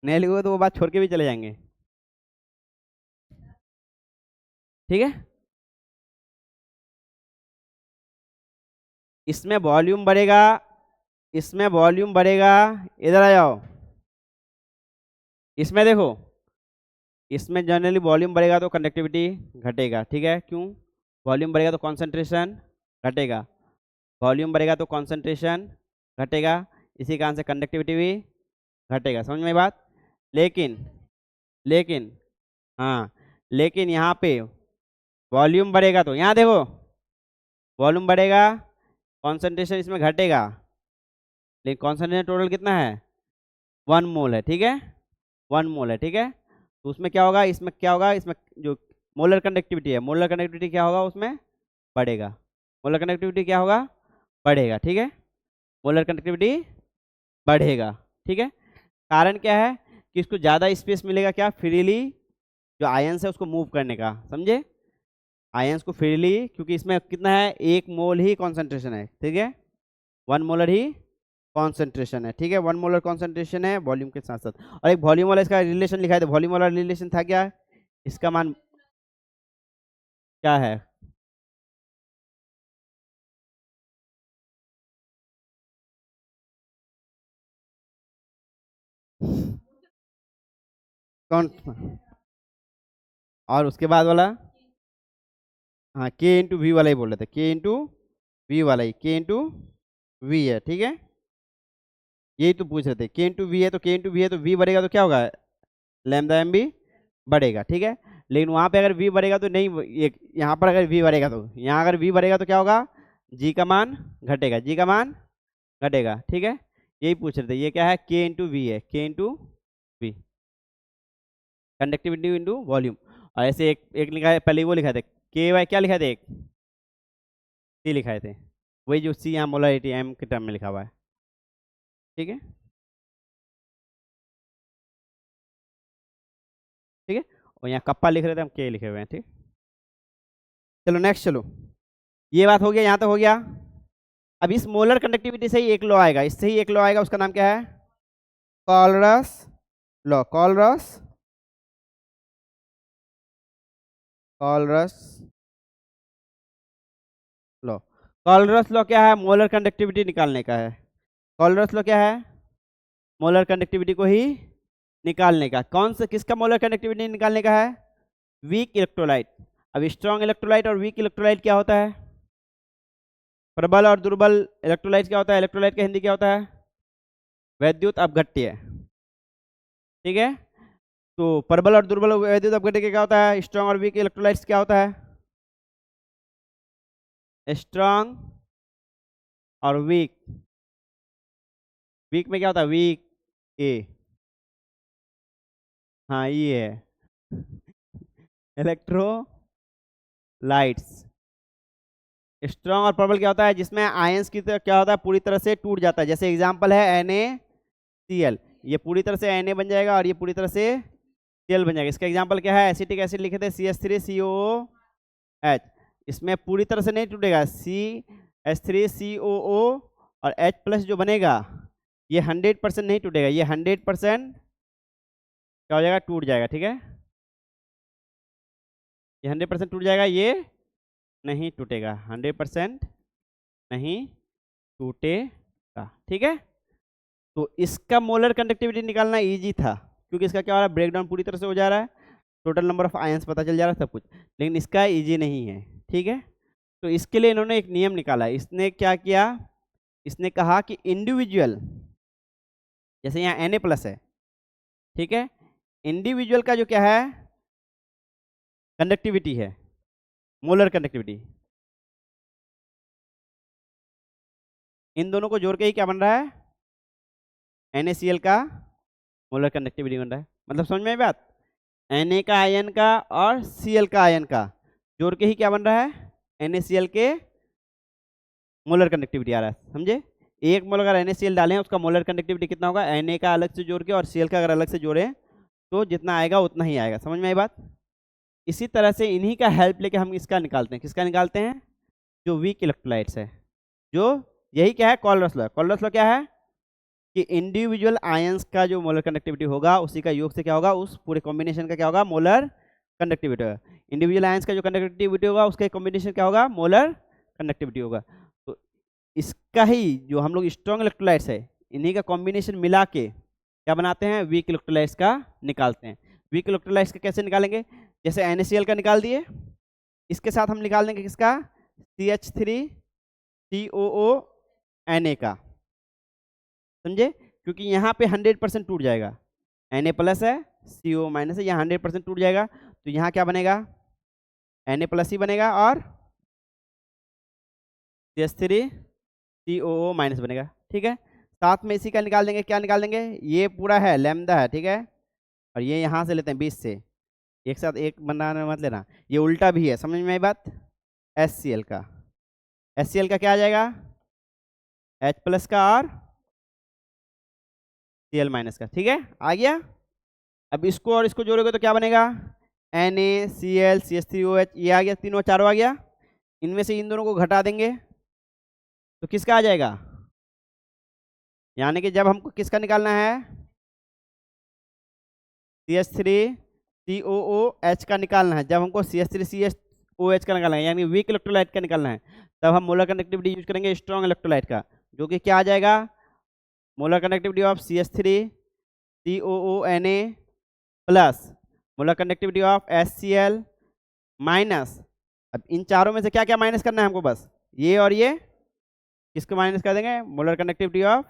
नहीं लिखोगे तो वो बात छोड़ के भी चले जाएंगे। ठीक है, इसमें वॉल्यूम बढ़ेगा, इसमें वॉल्यूम बढ़ेगा, इधर आ जाओ, इसमें देखो, इसमें जनरली वॉल्यूम बढ़ेगा तो कंडक्टिविटी घटेगा। ठीक है, क्यों, वॉल्यूम बढ़ेगा तो कॉन्सेंट्रेशन घटेगा, वॉल्यूम बढ़ेगा तो कॉन्सेंट्रेशन घटेगा, इसी कारण से कंडक्टिविटी भी घटेगा। समझ में बात, लेकिन लेकिन हाँ, लेकिन यहाँ पे वॉल्यूम बढ़ेगा तो, यहाँ देखो, वॉल्यूम बढ़ेगा, कॉन्सेंट्रेशन इसमें घटेगा, लेकिन कॉन्सेंट्रेशन टोटल कितना है, 1 मोल है। ठीक है, 1 मोल है। ठीक है, तो उसमें क्या होगा, इसमें क्या होगा, इसमें जो मोलर कंडक्टिविटी है, मोलर कंडक्टिविटी क्या होगा, उसमें बढ़ेगा, मोलर कंडक्टिविटी क्या होगा, बढ़ेगा। ठीक है, मोलर कंडक्टिविटी बढ़ेगा। ठीक है, कारण क्या है कि इसको ज़्यादा स्पेस मिलेगा, क्या, फ्रीली जो आयंस है उसको मूव करने का, समझे, आयंस को फ्रीली, क्योंकि इसमें कितना है, 1 मोल ही कॉन्सेंट्रेशन है। ठीक है, 1 मोलर ही कॉन्सेंट्रेशन है। ठीक है, 1 मोलर कॉन्सेंट्रेशन है वॉल्यूम के साथ साथ, और एक वॉल्यूम वाला इसका रिलेशन लिखा है, तो वॉल्यूम वाला रिलेशन था क्या, इसका मान क्या है, कौन, और उसके बाद वाला, हाँ, के इंटू वी वाला ही बोल रहे थे, के इंटू वी वाला ही, के इंटू वी है। ठीक है, यही तो पूछ रहे थे, के इंटू वी है तो, के इंटू वी है तो वी बढ़ेगा तो क्या होगा, लैम्डा एम भी बढ़ेगा। ठीक है, लेकिन वहाँ पे अगर वी बढ़ेगा तो नहीं, यहाँ पर अगर वी बढ़ेगा तो, यहाँ अगर वी बढ़ेगा तो क्या होगा, जी का मान घटेगा, जी का मान घटेगा। ठीक है, यही पूछ रहे थे। ये क्या है, K इंटू वी है, K into V, conductivity into volume. और ऐसे एक एक लिखा है, पहले वो लिखा था के वाई, क्या लिखा था, एक सी लिखाए थे, वही जो सी यहाँ मोलरिटी एम के टर्म में लिखा हुआ है। ठीक है, ठीक है। और यहाँ कप्पा लिख रहे थे हम, के लिखे हुए हैं। ठीक, चलो नेक्स्ट, चलो ये बात हो गया, यहाँ तक हो गया। अब इस मोलर कंडक्टिविटी से ही एक लॉ आएगा, इससे ही एक लॉ आएगा, उसका नाम क्या है, कॉलरस लॉ। कॉलरस लॉ, कॉलरस लॉ क्या है, मोलर कंडक्टिविटी निकालने का है। कॉलरस लॉ क्या है, मोलर कंडक्टिविटी को ही निकालने का। कौन सा, किसका मोलर कंडक्टिविटी निकालने का है, वीक इलेक्ट्रोलाइट। अब स्ट्रॉन्ग इलेक्ट्रोलाइट और वीक इलेक्ट्रोलाइट क्या होता है, प्रबल और दुर्बल इलेक्ट्रोलाइट क्या होता है, इलेक्ट्रोलाइट का हिंदी क्या होता है, वैद्युत अपघट्य। ठीक है, तो प्रबल और दुर्बल वैद्युत अपघट्य क्या होता है, स्ट्रॉन्ग और वीक इलेक्ट्रोलाइट्स क्या होता है, स्ट्रॉन्ग और वीक। वीक में क्या होता है, वीक ए, हाँ ये है इलेक्ट्रोलाइट्स। स्ट्रॉन्ग और प्रबल क्या होता है, जिसमें आयंस की तरह क्या होता है, पूरी तरह से टूट जाता है। जैसे एग्जांपल है NaCl, ये पूरी तरह से Na बन जाएगा और ये पूरी तरह से Cl बन जाएगा। इसका एग्जांपल क्या है, एसिटिक एसिड लिखे थे CH3COOH, इसमें पूरी तरह से नहीं टूटेगा, CH3COO और H प्लस जो बनेगा ये 100% नहीं टूटेगा, ये 100% क्या हो जाएगा, टूट जाएगा। ठीक है, ये 100% टूट जाएगा, ये नहीं टूटेगा, 100% नहीं टूटेगा। ठीक है, तो इसका मोलर कंडक्टिविटी निकालना इजी था, क्योंकि इसका क्या हो रहा है, ब्रेकडाउन पूरी तरह से हो जा रहा है, टोटल नंबर ऑफ आयंस पता चल जा रहा है, सब कुछ। लेकिन इसका इजी नहीं है। ठीक है, तो इसके लिए इन्होंने एक नियम निकाला है। इसने क्या किया, इसने कहा कि इंडिविजुअल, जैसे यहाँ Na प्लस है, ठीक है, इंडिविजुअल का जो क्या है कंडक्टिविटी है, मोलर कंडक्टिविटी, इन दोनों को जोड़ के ही क्या बन रहा है, NaCl का मोलर कंडक्टिविटी बन रहा है। मतलब समझ में आई बात, Na का आयन का और Cl का आयन का जोड़ के ही क्या बन रहा है, NaCl के मोलर कंडक्टिविटी आ रहा है। समझे, एक मोल अगर NaCl डालें उसका मोलर कंडक्टिविटी कितना होगा, Na का अलग से जोड़ के और Cl का अगर अलग से जोड़ें तो जितना आएगा उतना ही आएगा। समझ में आई बात। इसी तरह से इन्हीं का हेल्प लेके हम इसका निकालते हैं, किसका निकालते हैं, जो वीक इलेक्ट्रोलाइट्स है, जो यही क्या है, कॉलरस लॉ। कॉलरस लॉ क्या है कि इंडिविजुअल आयंस का जो मोलर कंडक्टिविटी होगा उसी का योग से क्या होगा, उस पूरे कॉम्बिनेशन का क्या होगा, मोलर कंडक्टिविटी होगा। इंडिविजुअल आयंस का जो कंडक्टिविटी होगा उसका कॉम्बिनेशन क्या होगा, मोलर कंडक्टिविटी होगा। तो इसका ही जो हम लोग स्ट्रॉन्ग इलेक्ट्रोलाइट्स है, इन्हीं का कॉम्बिनेशन मिला के क्या बनाते हैं, वीक इलेक्ट्रोलाइट्स का निकालते हैं। वीक इलेक्ट्रोलाइट्स का कैसे निकालेंगे, जैसे NaCl का निकाल दिए, इसके साथ हम निकाल देंगे किसका, CH3COO Na का। समझे, क्योंकि यहाँ पे 100% टूट जाएगा, Na प्लस है CO माइनस है, यहाँ 100% टूट जाएगा, तो यहाँ क्या बनेगा, Na प्लस ही बनेगा और CH3COO माइनस बनेगा। ठीक है, साथ में इसी का निकाल देंगे, क्या निकाल देंगे, ये पूरा है लैम्डा है, ठीक है, और ये यहाँ से लेते हैं 20 से, एक साथ एक बनाने मत लेना, ये उल्टा भी है। समझ में आई बात, HCl का, HCl का क्या आ जाएगा, H प्लस का और Cl माइनस का। ठीक है, आ गया। अब इसको और इसको जोड़ोगे तो क्या बनेगा, NaCl CH3OH, ये आ गया, तीनों चारों आ गया। इनमें से इन दोनों को घटा देंगे तो किसका आ जाएगा, यानी कि जब हमको किसका निकालना है, CH3COOH का निकालना है, जब हमको CH3COOH का निकालना है, यानी वीक इलेक्ट्रोलाइट का निकालना है, तब हम मोलर कंडक्टिविटी यूज करेंगे स्ट्रॉन्ग इलेक्ट्रोलाइट का, जो कि क्या आ जाएगा, molar conductivity of CH3COONA plus molar conductivity of HCl minus. अब इन चारों में से क्या क्या माइनस करना है हमको, बस ये और ये, किसको माइनस कर देंगे, मोलर कंडक्टिविटी ऑफ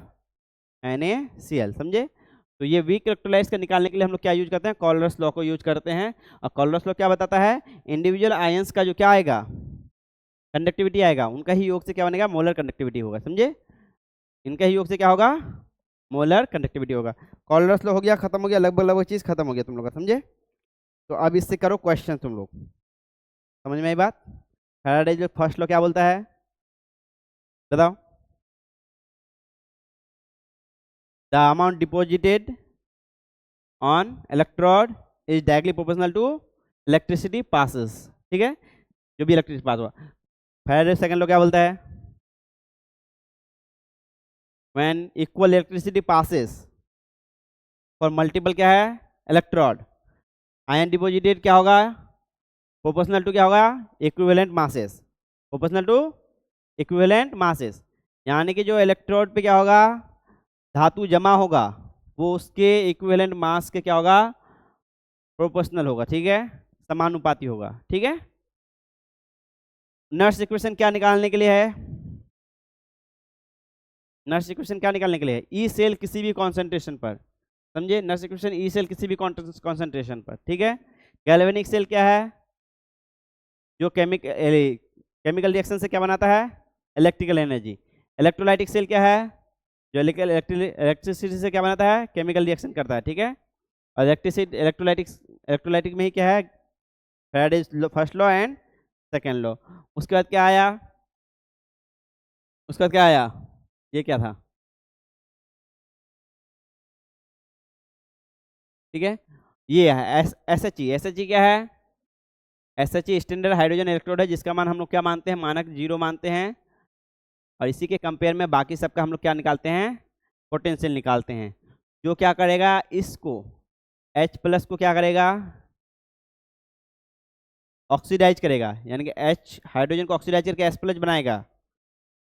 NaCl। समझे, तो ये वीक इलेक्ट्रोलाइट्स का निकालने के लिए हम लोग क्या यूज करते हैं, कॉलरस लॉ को यूज करते हैं। और कॉलरस लॉ क्या बताता है, इंडिविजुअल आयंस का जो क्या आएगा, कंडक्टिविटी आएगा, उनका ही योग से क्या बनेगा, मोलर कंडक्टिविटी होगा। समझे, इनका ही योग से क्या होगा, मोलर कंडक्टिविटी होगा। कॉलरस लॉ हो गया, खत्म हो गया, लगभग लगभग चीज खत्म हो गया तुम लोग का, समझे। तो अब इससे करो क्वेश्चन तुम लोग, समझ में आई बात। फैराडे जो फर्स्ट लॉ क्या बोलता है बताओ। The amount deposited on electrode is directly proportional to electricity passes, ठीक है, जो भी इलेक्ट्रिसिटी पास हुआ। फैराडे सेकंड लॉ क्या बोलता है, when equal electricity passes for multiple क्या है इलेक्ट्रोड, आयन डिपॉजिटेड क्या होगा प्रोपोर्शनल टू क्या होगा equivalent masses, proportional to equivalent masses, यानी कि जो इलेक्ट्रोड पे क्या होगा धातु जमा होगा वो उसके इक्विवेलेंट मास के क्या होगा प्रोपोर्शनल होगा, ठीक है, समानुपाती होगा, ठीक है। नर्स इक्वेशन क्या निकालने के लिए है, नर्स इक्वेशन क्या निकालने के लिए है, ई सेल किसी भी कॉन्सेंट्रेशन पर, समझे, नर्स इक्वेशन ई सेल किसी भी कॉन्सेंट्रेशन पर, ठीक है। गैल्वेनिक सेल क्या है, जो केमिकल रिएक्शन से क्या बनाता है इलेक्ट्रिकल एनर्जी। इलेक्ट्रोलाइटिक सेल क्या है, जो इलेक्ट्रिसिटी से क्या बनाता है केमिकल रिएक्शन करता है, ठीक है। और इलेक्ट्रोलाइटिक में ही क्या है Faraday's first law and second law. उसके बाद क्या आया, उसके बाद क्या आया, ये क्या था, ठीक है, ये है एस एच ई क्या है, S H E standard hydrogen electrode है, जिसका मान हम लोग क्या मानते हैं मानक 0 मानते हैं, और इसी के कंपेयर में बाकी सबका हम लोग क्या निकालते हैं पोटेंशियल निकालते हैं, जो क्या करेगा इसको H प्लस को क्या करेगा ऑक्सीडाइज करेगा, यानी कि H हाइड्रोजन को ऑक्सीडाइज करके H प्लस बनाएगा,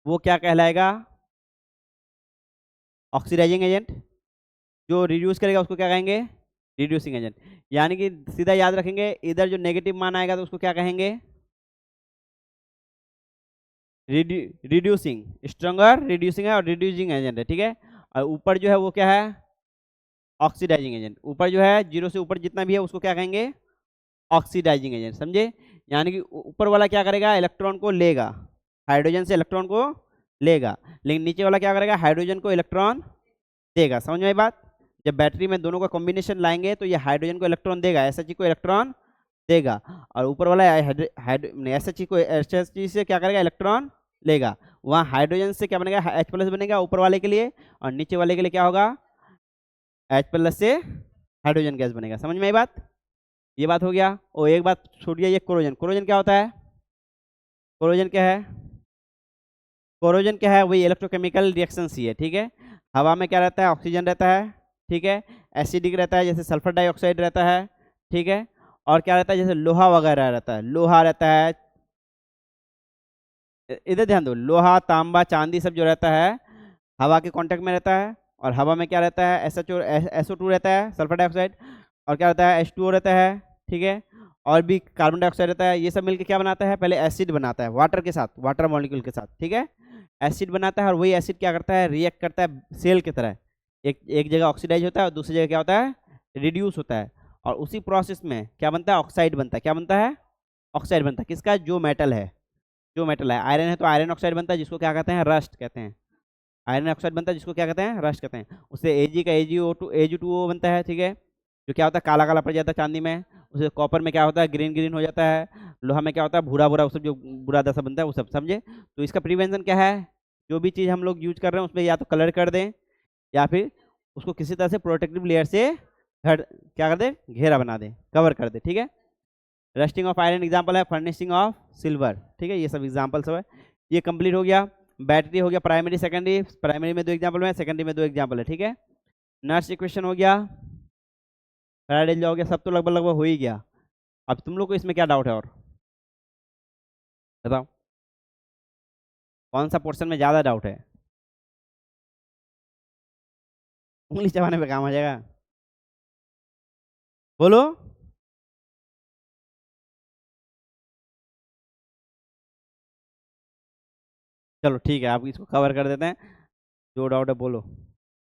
वो क्या कहलाएगा ऑक्सीडाइजिंग एजेंट। जो रिड्यूस करेगा उसको क्या कहेंगे रिड्यूसिंग एजेंट। यानी कि सीधा याद रखेंगे इधर जो नेगेटिव मान आएगा तो उसको क्या कहेंगे रिड्यूसिंग, स्ट्रॉन्गर रिड्यूसिंग है और रिड्यूसिंग एजेंट है, ठीक है। और ऊपर जो है वो क्या है ऑक्सीडाइजिंग एजेंट, ऊपर जो है 0 से ऊपर जितना भी है उसको क्या कहेंगे ऑक्सीडाइजिंग एजेंट, समझे। यानी कि ऊपर वाला क्या करेगा इलेक्ट्रॉन को लेगा, हाइड्रोजन से इलेक्ट्रॉन को लेगा, लेकिन नीचे वाला क्या करेगा हाइड्रोजन को इलेक्ट्रॉन देगा, समझ में आई बात। जब बैटरी में दोनों का कॉम्बिनेशन लाएंगे तो ये हाइड्रोजन को इलेक्ट्रॉन देगा, एसएचई को इलेक्ट्रॉन देगा, और ऊपर वाला एसएचई को एसएचई से क्या करेगा इलेक्ट्रॉन लेगा, वहाँ हाइड्रोजन से क्या बनेगा H प्लस बनेगा ऊपर वाले के लिए, और नीचे वाले के लिए क्या होगा H प्लस से हाइड्रोजन गैस बनेगा, समझ में आई बात। ये बात हो गया। और एक बात छोड़िए, ये कोरोजन, कोरोजन क्या होता है, कोरोजन क्या है, कोरोजन क्या है वही इलेक्ट्रोकेमिकल रिएक्शन ही है, ठीक है। हवा में क्या रहता है ऑक्सीजन रहता है, ठीक है, एसिडिक रहता है जैसे सल्फर डाइऑक्साइड रहता है, ठीक है, और क्या रहता है जैसे लोहा वगैरह रहता है, लोहा रहता है, इधर ध्यान दो, लोहा तांबा चांदी सब जो रहता है हवा के कांटेक्ट में रहता है, और हवा में क्या रहता है SO2 रहता है सल्फर डाइऑक्साइड, और क्या रहता है H2O रहता है, ठीक है, और भी कार्बन डाइऑक्साइड रहता है, ये सब मिलकर क्या बनाता है पहले एसिड बनाता है वाटर के साथ, वाटर मॉलिक्यूल के साथ, ठीक है, एसिड बनाता है, और वही एसिड क्या करता है रिएक्ट करता है सेल की तरह, एक जगह ऑक्सीडाइज होता है और दूसरी जगह क्या होता है रिड्यूस होता है, और उसी प्रोसेस में क्या बनता है ऑक्साइड बनता है, क्या बनता है ऑक्साइड बनता है, किसका जो मेटल है, जो मेटल है आयरन है तो आयरन ऑक्साइड बनता है जिसको क्या कहते हैं रस्ट कहते हैं, आयरन ऑक्साइड बनता है जिसको क्या कहते हैं रस्ट कहते हैं, उससे Ag का Ag2O बनता है, ठीक है, जो क्या होता है काला काला पड़ जाता है चांदी में, उसे कॉपर में क्या होता है ग्रीन ग्रीन हो जाता है, लोहा में क्या होता है भूरा भूरा, वो सब जो बुरा दशा बनता है वो सब, समझे। तो इसका प्रिवेंशन क्या है, जो भी चीज़ हम लोग यूज कर रहे हैं उसमें या तो कलर कर दें या फिर उसको किसी तरह से प्रोटेक्टिव लेयर से क्या कर दे घेरा बना दे कवर कर दे, ठीक है। रस्टिंग ऑफ आयरन एग्जाम्पल है, फर्निशिंग ऑफ सिल्वर, ठीक है, ये सब एग्जाम्पल सब है। ये कंप्लीट हो गया, बैटरी हो गया प्राइमरी सेकेंडरी, प्राइमरी में 2 एग्जाम्पल है, सेकेंडरी में 2 एग्जाम्पल है, ठीक है। नर्स इक्वेशन हो गया, फैराडे लॉ हो गया, सब तो लगभग लगभग हो ही गया। अब तुम लोग को इसमें क्या डाउट है और बताओ, कौन सा पोर्शन में ज़्यादा डाउट है, उंगली चबाने पे काम हो जाएगा, बोलो। चलो ठीक है आप इसको कवर कर देते हैं, जो डाउट है बोलो।